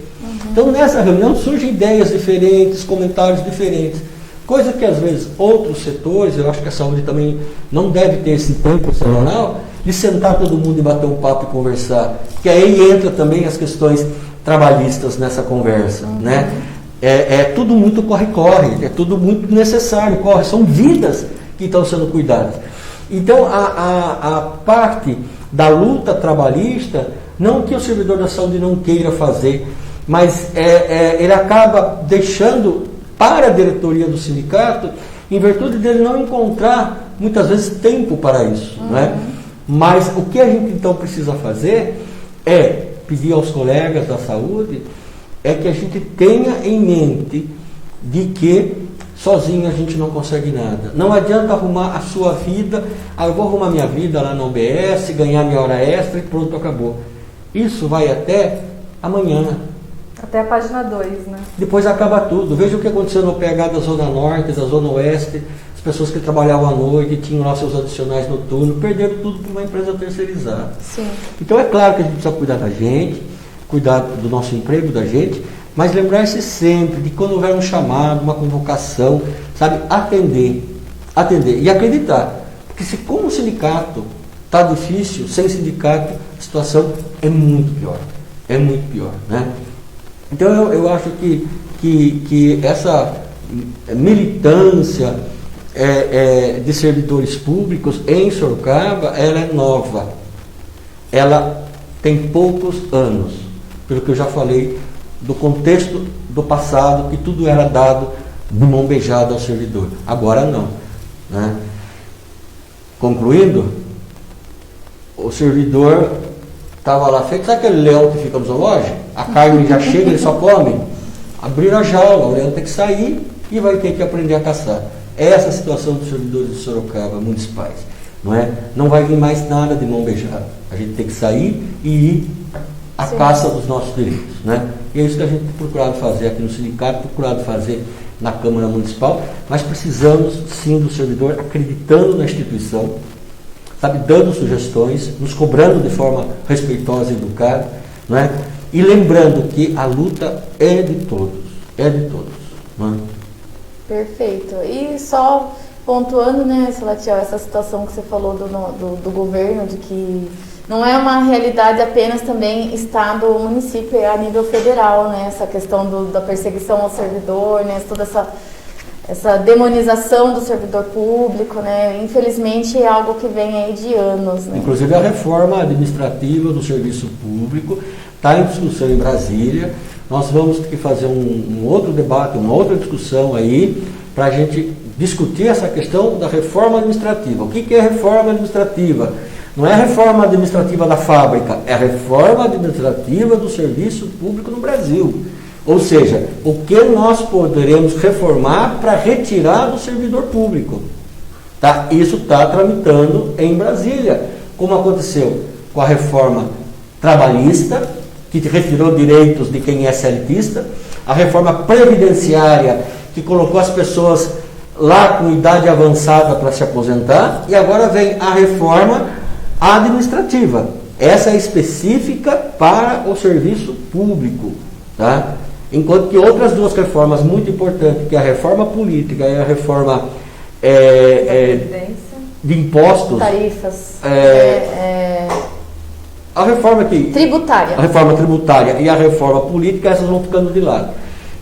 Então, nessa reunião surgem ideias diferentes, comentários diferentes, coisa que às vezes outros setores, eu acho que a saúde também não deve ter esse tempo semanal, de sentar todo mundo e bater um papo e conversar, que aí entra também as questões trabalhistas nessa conversa, né? É tudo muito corre-corre, é tudo muito necessário, são vidas que estão sendo cuidadas. Então, a parte da luta trabalhista, não que o servidor da saúde não queira fazer, mas ele acaba deixando para a diretoria do sindicato, em virtude dele não encontrar, muitas vezes, tempo para isso. Não é? Mas o que a gente, então, precisa fazer é pedir aos colegas da saúde que a gente tenha em mente de que sozinho a gente não consegue nada. Não adianta arrumar a sua vida, eu vou arrumar minha vida lá na UBS, ganhar minha hora extra e pronto, acabou. Isso vai até amanhã. Até a página 2, né? Depois acaba tudo. Veja o que aconteceu no PH da Zona Norte, da Zona Oeste, as pessoas que trabalhavam à noite, tinham lá seus adicionais noturnos, perderam tudo por uma empresa terceirizada. Sim. Então é claro que a gente precisa cuidar da gente, cuidar do nosso emprego, da gente, mas lembrar-se sempre de quando houver um chamado, uma convocação, sabe, atender e acreditar. Porque se como o sindicato está difícil, sem sindicato, a situação é muito pior, né? Então eu acho que essa militância de servidores públicos em Sorocaba, ela é nova, ela tem poucos anos, pelo que eu já falei, do contexto do passado, que tudo era dado de mão beijada ao servidor. Agora não, né? Concluindo, o servidor estava lá feito, sabe aquele leão que fica no zoológico? A carne já chega, ele só come. Abriram a jaula, o leão tem que sair e vai ter que aprender a caçar. Essa é a situação dos servidores de Sorocaba municipais, não é? Não vai vir mais nada de mão beijada. A gente tem que sair e ir à caça dos nossos direitos, né? E é isso que a gente tem procurado fazer aqui no sindicato, procurado fazer na Câmara Municipal, mas precisamos sim do servidor acreditando na instituição, sabe, dando sugestões, nos cobrando de forma respeitosa e educada, não é? E lembrando que a luta é de todos, não é? Perfeito. E só pontuando, né, Salatiel, essa situação que você falou do governo, de que não é uma realidade apenas também Estado ou município, é a nível federal, né, essa questão da perseguição ao servidor, né, toda essa demonização do servidor público, né, infelizmente é algo que vem aí de anos, né? Inclusive a reforma administrativa do serviço público está em discussão em Brasília. Nós vamos ter que fazer um outro debate, uma outra discussão aí, para a gente discutir essa questão da reforma administrativa. O que é reforma administrativa? Não é a reforma administrativa da fábrica, é a reforma administrativa do serviço público no Brasil. Ou seja, o que nós poderemos reformar para retirar do servidor público. Tá? Isso está tramitando em Brasília, como aconteceu com a reforma trabalhista, que retirou direitos de quem é CLTista, a reforma previdenciária, que colocou as pessoas lá com idade avançada para se aposentar, e agora vem a reforma administrativa. Essa é específica para o serviço público. Tá? Enquanto que outras duas reformas muito importantes, que é a reforma política e a reforma de impostos, tarifas, a reforma tributária. A reforma tributária e a reforma política, essas vão ficando de lado.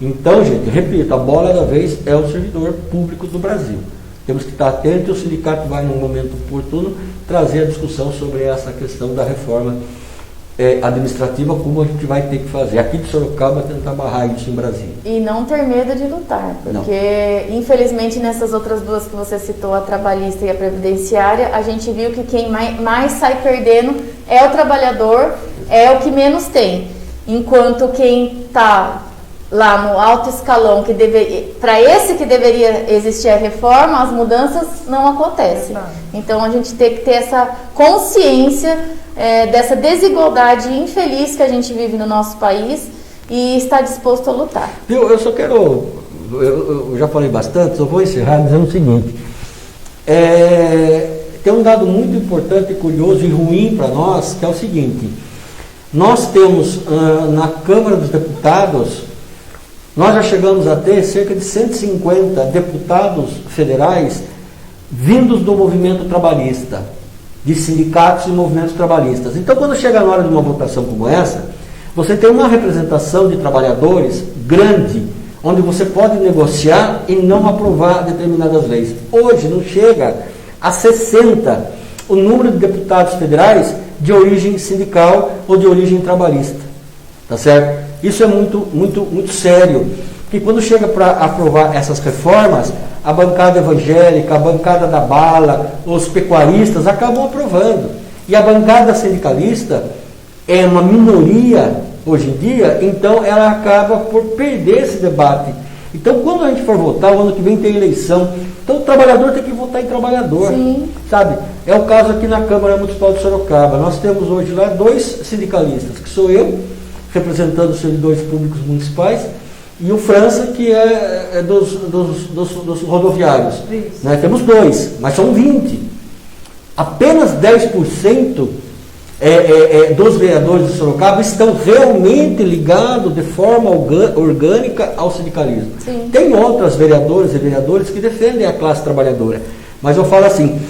Então, gente, repito, a bola da vez é o servidor público do Brasil. Temos que estar atentos e o sindicato vai, num momento oportuno, trazer a discussão sobre essa questão da reforma administrativa, como a gente vai ter que fazer. Aqui de Sorocaba, tentar barrar isso em Brasília. E não ter medo de lutar, porque, infelizmente, nessas outras duas que você citou, a trabalhista e a previdenciária, a gente viu que quem mais sai perdendo é o trabalhador, é o que menos tem. Enquanto quem está lá no alto escalão, para esse que deveria existir a reforma, as mudanças não acontecem. Então a gente tem que ter essa consciência dessa desigualdade infeliz que a gente vive no nosso país e estar disposto a lutar. Eu só quero, eu já falei bastante, só vou encerrar dizendo o seguinte, tem um dado muito importante, curioso e ruim para nós, que é o seguinte: nós temos na Câmara dos Deputados, nós já chegamos a ter cerca de 150 deputados federais vindos do movimento trabalhista, de sindicatos e movimentos trabalhistas. Então, quando chega na hora de uma votação como essa, você tem uma representação de trabalhadores grande, onde você pode negociar e não aprovar determinadas leis. Hoje não chega a 60 o número de deputados federais de origem sindical ou de origem trabalhista. Tá certo? Isso é muito sério, porque quando chega para aprovar essas reformas, a bancada evangélica, a bancada da bala, os pecuaristas acabam aprovando. E a bancada sindicalista é uma minoria hoje em dia, então ela acaba por perder esse debate. Então, quando a gente for votar, o ano que vem tem eleição, então o trabalhador tem que votar em trabalhador. Sim. Sabe? É o caso aqui na Câmara Municipal de Sorocaba. Nós temos hoje lá 2 sindicalistas, que sou eu, representando os servidores públicos municipais, e o França, que é dos rodoviários. Né? Temos 2, mas são 20. Apenas 10% dos vereadores de Sorocaba estão realmente ligados de forma orgânica ao sindicalismo. Sim. Tem outras vereadoras e vereadores que defendem a classe trabalhadora, mas eu falo assim,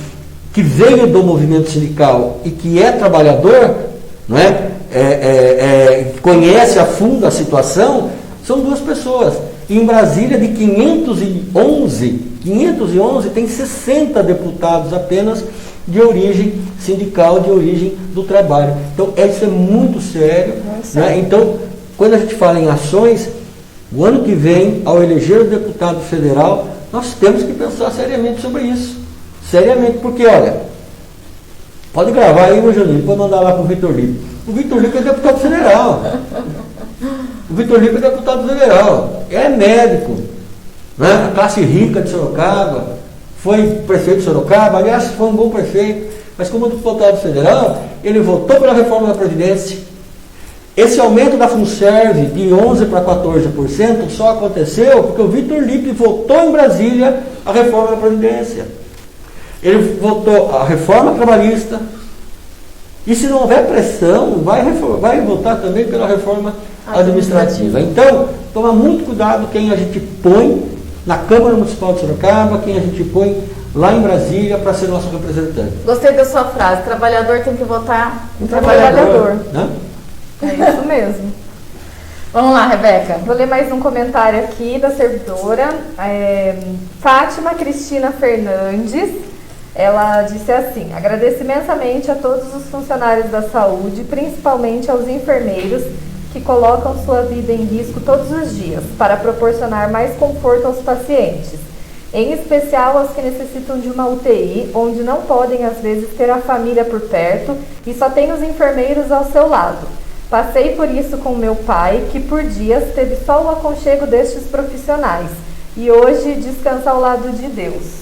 que veio do movimento sindical e que é trabalhador, não é? Conhece a fundo a situação, são 2 pessoas. E em Brasília, de 511 tem 60 deputados apenas de origem sindical, de origem do trabalho. Então, isso é muito sério. Né? Então, quando a gente fala em ações, o ano que vem, ao eleger o deputado federal, nós temos que pensar seriamente sobre isso. Seriamente, porque, olha, pode gravar aí, meu Janine, pode mandar lá para o Vitor Lipe. O Vitor Lipe é deputado federal. O Vitor Lipe é deputado federal. É médico. Né? A classe rica de Sorocaba. Foi prefeito de Sorocaba. Aliás, foi um bom prefeito. Mas como deputado federal, ele votou pela reforma da Previdência. Esse aumento da FUNSERV de 11% para 14% só aconteceu porque o Vitor Lipe votou em Brasília a reforma da Previdência. Ele votou a reforma trabalhista. E se não houver pressão, vai votar também pela reforma administrativa. Então, tomar muito cuidado quem a gente põe na Câmara Municipal de Sorocaba, quem a gente põe lá em Brasília para ser nosso representante. Gostei da sua frase, trabalhador tem que votar em trabalhador. Né? É isso mesmo. Vamos lá, Rebeca. Vou ler mais um comentário aqui da servidora. Fátima Cristina Fernandes. Ela disse assim: agradeço imensamente a todos os funcionários da saúde, principalmente aos enfermeiros que colocam sua vida em risco todos os dias para proporcionar mais conforto aos pacientes, em especial aos que necessitam de uma UTI, onde não podem às vezes ter a família por perto e só tem os enfermeiros ao seu lado. Passei por isso com meu pai, que por dias teve só o aconchego destes profissionais e hoje descansa ao lado de Deus.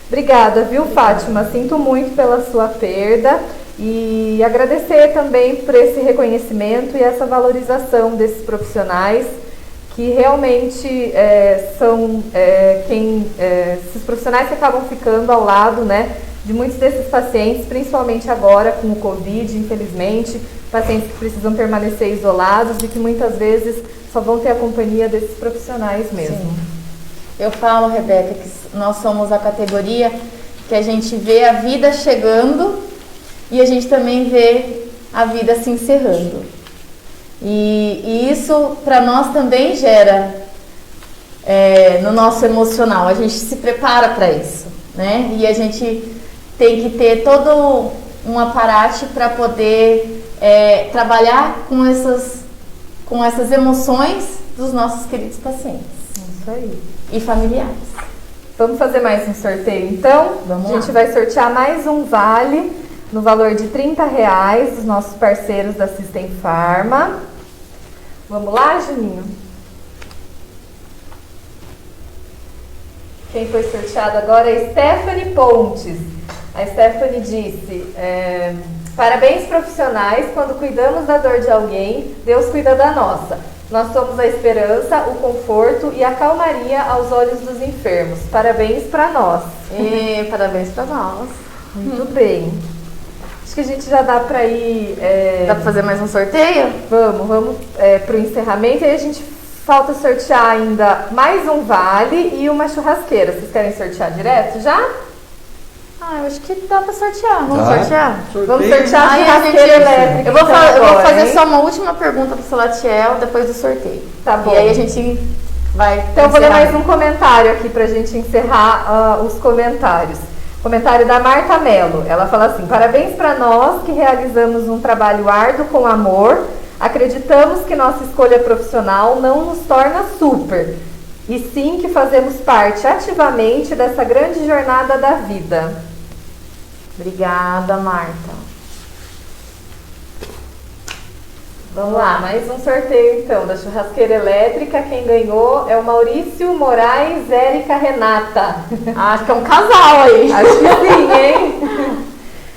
Obrigada, viu, Fátima? Sinto muito pela sua perda e agradecer também por esse reconhecimento e essa valorização desses profissionais que realmente são esses profissionais que acabam ficando ao lado, né, de muitos desses pacientes, principalmente agora com o Covid, infelizmente, pacientes que precisam permanecer isolados e que muitas vezes só vão ter a companhia desses profissionais mesmo. Sim. Eu falo, Rebeca, que nós somos a categoria que a gente vê a vida chegando e a gente também vê a vida se encerrando. E isso para nós também gera no nosso emocional, a gente se prepara para isso, né? E a gente tem que ter todo um aparato para poder trabalhar com essas emoções dos nossos queridos pacientes. Isso aí. E familiares. Vamos fazer mais um sorteio então? Vamos lá. A gente vai sortear mais um vale no valor de R$30 dos nossos parceiros da System Pharma. Vamos lá, Juninho? Quem foi sorteado agora é Stephanie Pontes. A Stephanie disse: parabéns profissionais, quando cuidamos da dor de alguém, Deus cuida da nossa. Nós somos a esperança, o conforto e a calmaria aos olhos dos enfermos. Parabéns para nós. Parabéns para nós. Muito bem. Acho que a gente já dá para ir... Dá para fazer mais um sorteio? Vamos para o encerramento. E aí a gente falta sortear ainda mais um vale e uma churrasqueira. Vocês querem sortear direto já? Eu acho que dá pra sortear. Vamos sortear? Vamos sortear a churrasqueira elétrica. Eu vou fazer só uma última pergunta pro Salatiel depois do sorteio. Tá bom. E aí a gente vai... Então eu vou ler mais um comentário aqui pra gente encerrar os comentários. Comentário da Marta Mello. Ela fala assim: parabéns para nós que realizamos um trabalho árduo com amor. Acreditamos que nossa escolha profissional não nos torna super, e sim que fazemos parte ativamente dessa grande jornada da vida. Obrigada, Marta. Vamos lá, mais um sorteio então da churrasqueira elétrica. Quem ganhou é o Maurício Moraes Érica Renata. Acho que é um casal aí. Acho que sim, hein?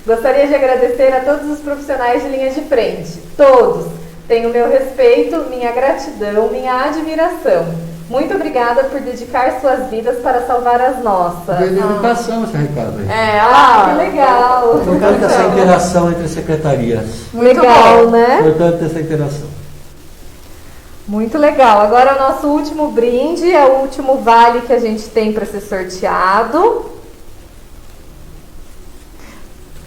Gostaria de agradecer a todos os profissionais de linha de frente. Todos. Tenho meu respeito, minha gratidão, minha admiração. Muito obrigada por dedicar suas vidas para salvar as nossas. Veio de educação esse recado aí. Que legal. Importante essa interação entre secretarias. Muito legal, né? Importante essa interação. Muito legal. Agora o nosso último brinde, é o último vale que a gente tem para ser sorteado.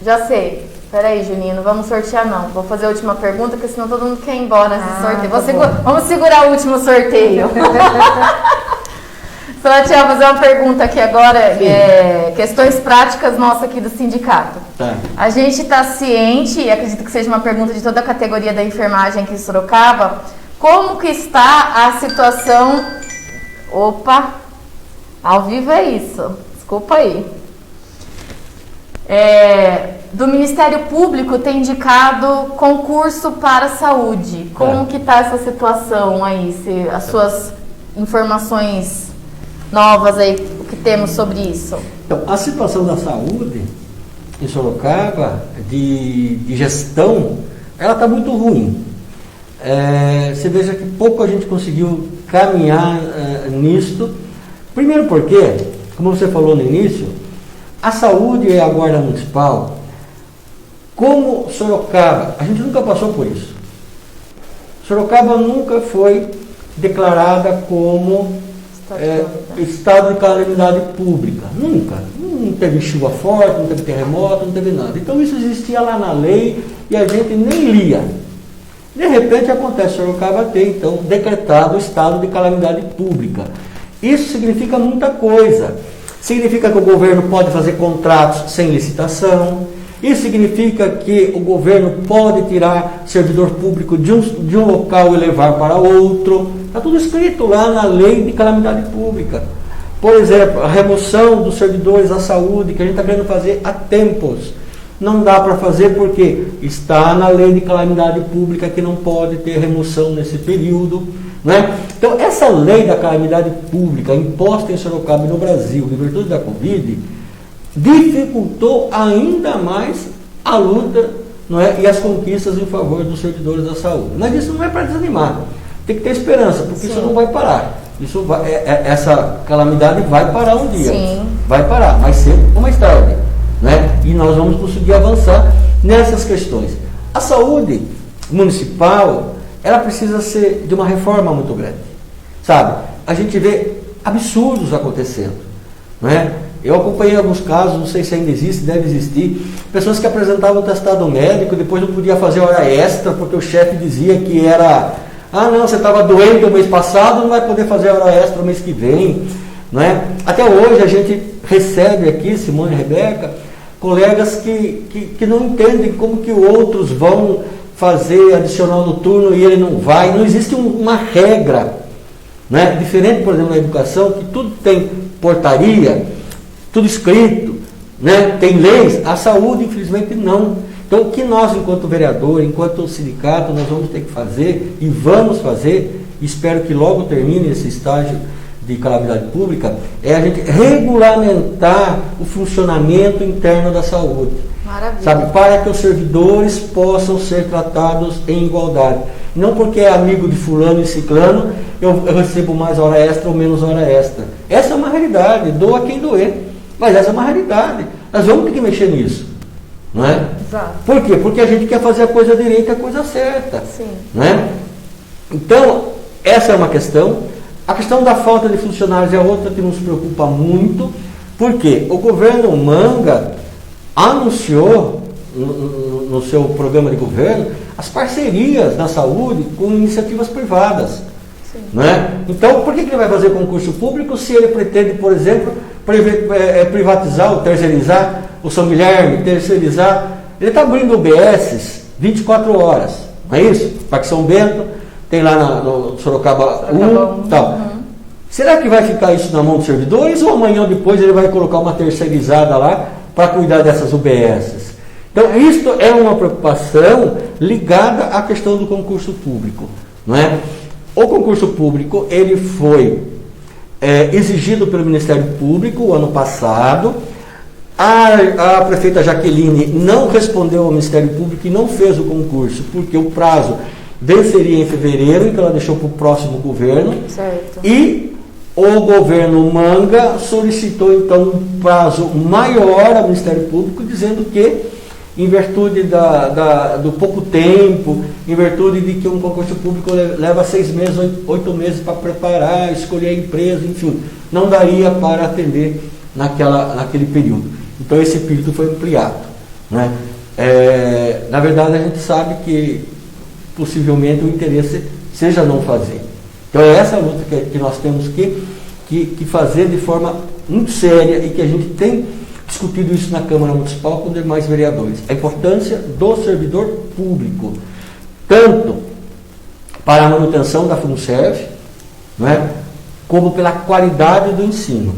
Já sei. Peraí, Juninho, não vamos sortear não. Vou fazer a última pergunta, porque senão todo mundo quer ir embora nesse sorteio. Vamos segurar o último sorteio. Salatiel, fazer uma pergunta aqui agora. Questões práticas nossas aqui do sindicato. Tá. A gente está ciente, e acredito que seja uma pergunta de toda a categoria da enfermagem aqui em Sorocaba, como que está a situação... Opa! Ao vivo é isso. Desculpa aí. Do Ministério Público tem indicado concurso para a saúde. Como que está essa situação aí? As suas informações novas aí, o que temos sobre isso? Então, a situação da saúde em Sorocaba, de gestão, ela está muito ruim. Você veja que pouco a gente conseguiu caminhar nisto. Primeiro porque, como você falou no início, a saúde e a guarda municipal, como Sorocaba, a gente nunca passou por isso. Sorocaba nunca foi declarada como estado de calamidade pública. Nunca. Não teve chuva forte, não teve terremoto, não teve nada. Então isso existia lá na lei e a gente nem lia. De repente acontece Sorocaba ter, então, decretado o estado de calamidade pública. Isso significa muita coisa. Significa que o governo pode fazer contratos sem licitação. Isso significa que o governo pode tirar servidor público de um local e levar para outro. Está tudo escrito lá na lei de calamidade pública. Por exemplo, a remoção dos servidores da saúde, que a gente está querendo fazer há tempos. Não dá para fazer porque está na lei de calamidade pública que não pode ter remoção nesse período. Né? Então, essa lei da calamidade pública imposta em Sorocaba e no Brasil, em virtude da Covid, dificultou ainda mais a luta, não é, e as conquistas em favor dos servidores da saúde. Mas isso não é para desanimar, tem que ter esperança, porque isso não vai parar. Isso vai, essa calamidade vai parar um dia, vai parar, mais cedo ou mais tarde, né? E nós vamos conseguir avançar nessas questões. A saúde municipal, ela precisa ser de uma reforma muito grande, sabe? A gente vê absurdos acontecendo, não é? Eu acompanhei alguns casos, não sei se ainda existe, deve existir, pessoas que apresentavam testado médico, depois não podia fazer hora extra, porque o chefe dizia que era, não, você estava doente o mês passado, não vai poder fazer hora extra o mês que vem, não é? Até hoje a gente recebe aqui, Simone e Rebeca, colegas que não entendem como que outros vão fazer adicional noturno e ele não vai, não existe uma regra, né? Diferente, por exemplo, na educação, que tudo tem portaria, tudo escrito, né? Tem leis. A saúde, infelizmente, não. Então, o que nós, enquanto vereador, enquanto sindicato, nós vamos ter que fazer, e vamos fazer, espero que logo termine esse estágio de calamidade pública, é a gente regulamentar o funcionamento interno da saúde. Maravilha. Sabe, para que os servidores possam ser tratados em igualdade. Não porque é amigo de fulano e ciclano, eu recebo mais hora extra ou menos hora extra. Essa é uma realidade, doa quem doer. Mas essa é uma realidade. Nós vamos ter que mexer nisso. Não é? Exato. Por quê? Porque a gente quer fazer a coisa direita, a coisa certa. Sim. Não é? Então, essa é uma questão. A questão da falta de funcionários é outra que nos preocupa muito. Porque o governo Manga anunciou no seu programa de governo as parcerias na saúde com iniciativas privadas. Não é? Então, por que ele vai fazer concurso público se ele pretende, por exemplo, privatizar ou terceirizar o São Guilherme, terceirizar? Ele está abrindo UBSs 24 horas, não é isso? Parque São Bento, tem lá no Sorocaba 1 e tal. Será que vai ficar isso na mão dos servidores ou amanhã ou depois ele vai colocar uma terceirizada lá para cuidar dessas UBSs? Então, isso é uma preocupação ligada à questão do concurso público, não é? O concurso público, ele foi exigido pelo Ministério Público o ano passado. A prefeita Jaqueline não respondeu ao Ministério Público e não fez o concurso, porque o prazo venceria em fevereiro, então ela deixou para o próximo governo. Certo. E o governo Manga solicitou, então, um prazo maior ao Ministério Público, dizendo que, em virtude do pouco tempo, em virtude de que um concurso público leva 6 meses, 8 meses para preparar, escolher a empresa, enfim, não daria para atender naquele período. Então esse período foi ampliado, né? Na verdade, a gente sabe que possivelmente o interesse seja não fazer. Então é essa luta que nós temos que fazer de forma muito séria e que a gente tem discutido isso na Câmara Municipal com demais vereadores. A importância do servidor público, tanto para a manutenção da FUNSERV, não é, como pela qualidade do ensino,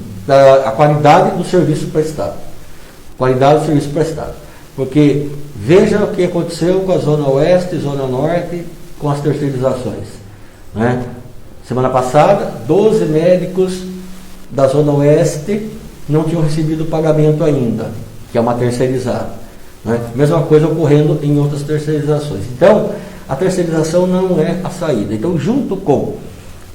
a qualidade do serviço prestado. Qualidade do serviço prestado. Porque veja o que aconteceu com a Zona Oeste e Zona Norte com as terceirizações. Não é? Semana passada, 12 médicos da Zona Oeste não tinham recebido o pagamento ainda, que é uma terceirizada. Né? Mesma coisa ocorrendo em outras terceirizações. Então, a terceirização não é a saída. Então, junto com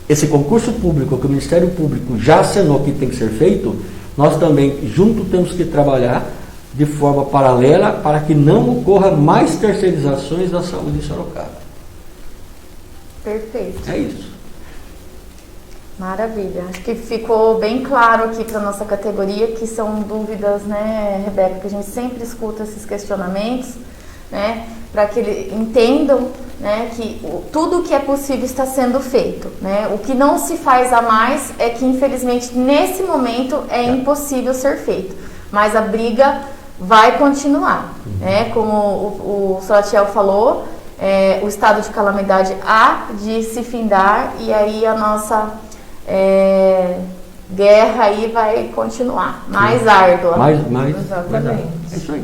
esse concurso público que o Ministério Público já assinou que tem que ser feito, nós também, junto, temos que trabalhar de forma paralela para que não ocorra mais terceirizações da saúde em Sorocaba. Perfeito. É isso. Maravilha. Acho que ficou bem claro aqui para a nossa categoria, que são dúvidas, né, Rebeca, que a gente sempre escuta esses questionamentos, né, para que eles entendam, né, que tudo o que é possível está sendo feito, né. O que não se faz a mais é que, infelizmente, nesse momento é impossível ser feito, mas a briga vai continuar, né, como o Salatiel falou, o estado de calamidade há de se findar e aí a nossa guerra aí vai continuar, mais árdua. Mais Exatamente. É isso aí.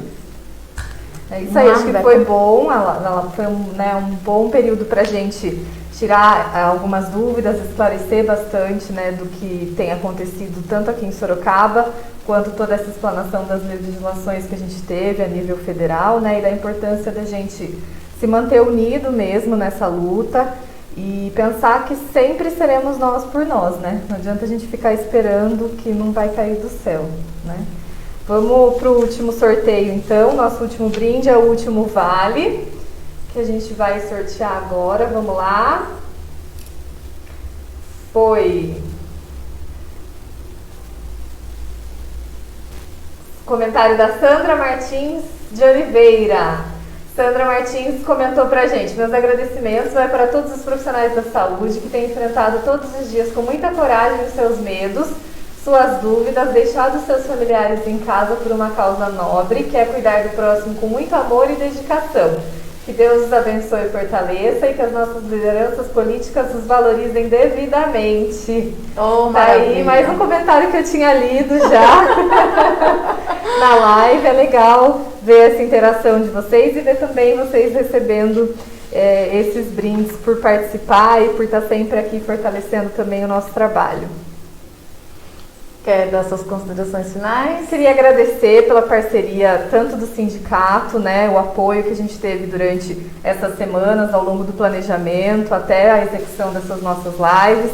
É isso aí, acho que foi bom, ela foi um bom período para a gente tirar algumas dúvidas, esclarecer bastante, né, do que tem acontecido tanto aqui em Sorocaba, quanto toda essa explanação das legislações que a gente teve a nível federal, né, e da importância da gente se manter unido mesmo nessa luta e pensar que sempre seremos nós por nós, né? Não adianta a gente ficar esperando que não vai cair do céu, né? Vamos para o último sorteio, então. Nosso último brinde é o último vale, que a gente vai sortear agora. Vamos lá. Foi comentário da Sandra Martins de Oliveira. Sandra Martins comentou pra gente: meus agradecimentos vai para todos os profissionais da saúde que têm enfrentado todos os dias com muita coragem os seus medos, suas dúvidas, deixado seus familiares em casa por uma causa nobre, que é cuidar do próximo com muito amor e dedicação. Que Deus os abençoe e fortaleça e que as nossas lideranças políticas os valorizem devidamente. Oh, tá aí mais um comentário que eu tinha lido já na live. É legal ver essa interação de vocês e ver também vocês recebendo esses brindes por participar e por estar sempre aqui fortalecendo também o nosso trabalho. Quer dar suas considerações finais? Queria agradecer pela parceria tanto do sindicato, né, o apoio que a gente teve durante essas semanas ao longo do planejamento até a execução dessas nossas lives.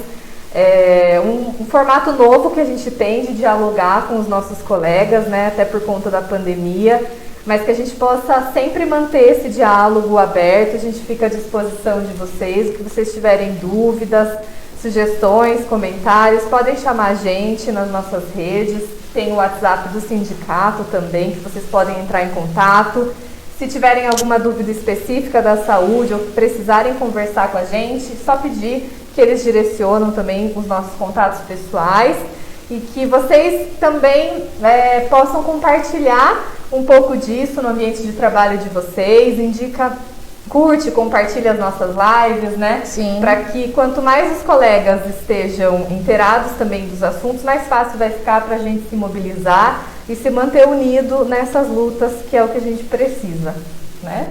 Um formato novo que a gente tem de dialogar com os nossos colegas, né, até por conta da pandemia, mas que a gente possa sempre manter esse diálogo aberto. A gente fica à disposição de vocês, o que vocês tiverem dúvidas, sugestões, comentários, podem chamar a gente nas nossas redes, tem o WhatsApp do sindicato também, que vocês podem entrar em contato. Se tiverem alguma dúvida específica da saúde ou precisarem conversar com a gente, só pedir que eles direcionam também os nossos contatos pessoais e que vocês também possam compartilhar um pouco disso no ambiente de trabalho de vocês, curte, compartilha as nossas lives, né? Sim. Para que quanto mais os colegas estejam inteirados também dos assuntos, mais fácil vai ficar para a gente se mobilizar e se manter unido nessas lutas, que é o que a gente precisa, né?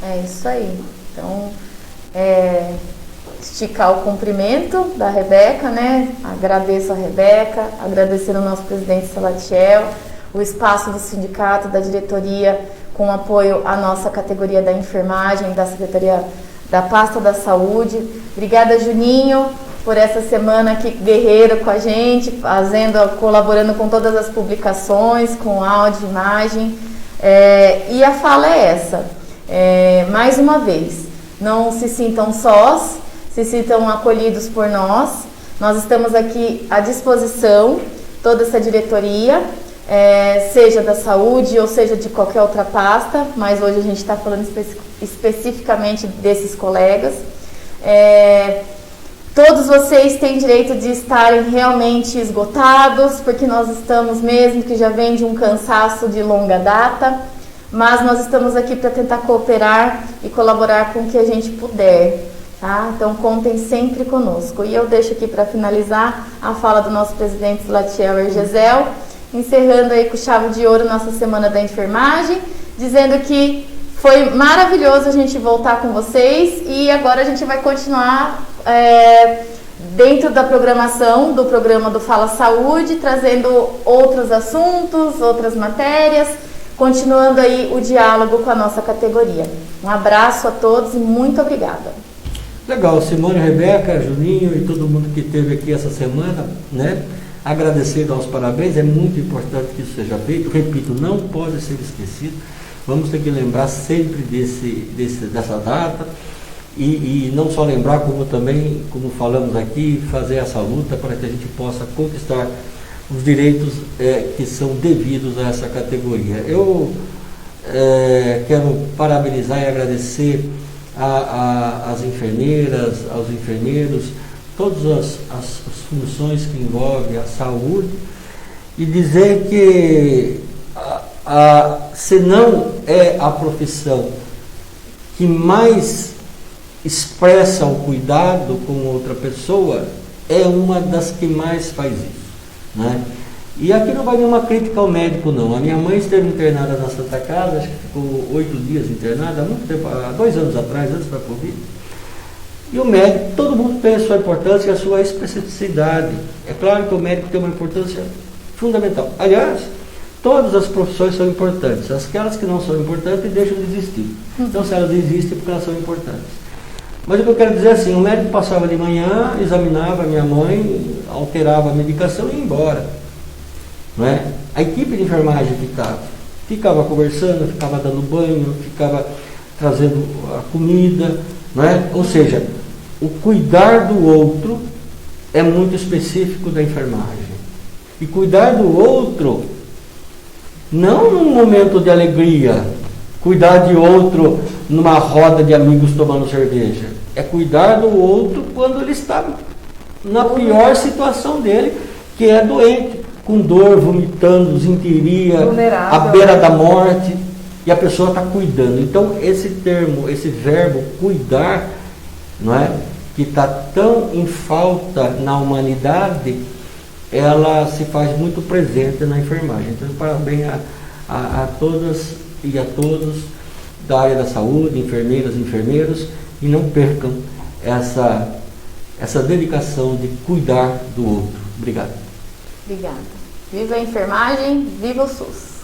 É isso aí. Então, esticar o cumprimento da Rebeca, né? Agradeço a Rebeca, agradecer ao nosso presidente Salatiel, o espaço do sindicato, da diretoria, com apoio à nossa categoria da enfermagem, da Secretaria da Pasta da Saúde. Obrigada, Juninho, por essa semana aqui guerreiro com a gente, colaborando com todas as publicações, com áudio, imagem. E a fala é essa, mais uma vez, não se sintam sós, se sintam acolhidos por nós. Nós estamos aqui à disposição, toda essa diretoria, seja da saúde ou seja de qualquer outra pasta, mas hoje a gente está falando especificamente desses colegas. Todos vocês têm direito de estarem realmente esgotados, porque nós estamos mesmo, que já vem de um cansaço de longa data, mas nós estamos aqui para tentar cooperar e colaborar com o que a gente puder, tá? Então contem sempre conosco. E eu deixo aqui para finalizar a fala do nosso presidente Salatiel Ergesel, encerrando aí com chave de ouro nossa Semana da Enfermagem, dizendo que foi maravilhoso a gente voltar com vocês e agora a gente vai continuar dentro da programação do programa do Fala Saúde, trazendo outros assuntos, outras matérias, continuando aí o diálogo com a nossa categoria. Um abraço a todos e muito obrigada. Legal, Simone, Rebeca, Juninho e todo mundo que esteve aqui essa semana, né? Agradecer, dar os parabéns, é muito importante que isso seja feito. Repito, não pode ser esquecido. Vamos ter que lembrar sempre dessa data e não só lembrar, como também, como falamos aqui, fazer essa luta para que a gente possa conquistar os direitos que são devidos a essa categoria. Eu quero parabenizar e agradecer às enfermeiras, aos enfermeiros, todas as funções que envolvem a saúde, e dizer que se não é a profissão que mais expressa o cuidado com outra pessoa, é uma das que mais faz isso, né? E aqui não vai nenhuma crítica ao médico, não. A minha mãe esteve internada na Santa Casa, acho que ficou 8 dias internada, há muito tempo, há 2 anos atrás, antes da Covid. E o médico, todo mundo tem a sua importância e a sua especificidade. É claro que o médico tem uma importância fundamental. Aliás, todas as profissões são importantes. Aquelas que não são importantes deixam de existir. Então, se elas existem, é porque elas são importantes. Mas o que eu quero dizer é assim, o médico passava de manhã, examinava a minha mãe, alterava a medicação e ia embora. Não é? A equipe de enfermagem ficava conversando, ficava dando banho, ficava trazendo a comida, não é? Ou seja, o cuidar do outro é muito específico da enfermagem. E cuidar do outro, não num momento de alegria, cuidar de outro numa roda de amigos tomando cerveja. É cuidar do outro quando ele está na pior situação dele, que é doente, com dor, vomitando, desinteria, à beira da morte, e a pessoa está cuidando. Então, esse termo, esse verbo cuidar, não é? Que está tão em falta na humanidade, ela se faz muito presente na enfermagem. Então, parabéns a todas e a todos da área da saúde, enfermeiras e enfermeiros, e não percam essa dedicação de cuidar do outro. Obrigado. Obrigada. Viva a enfermagem, viva o SUS!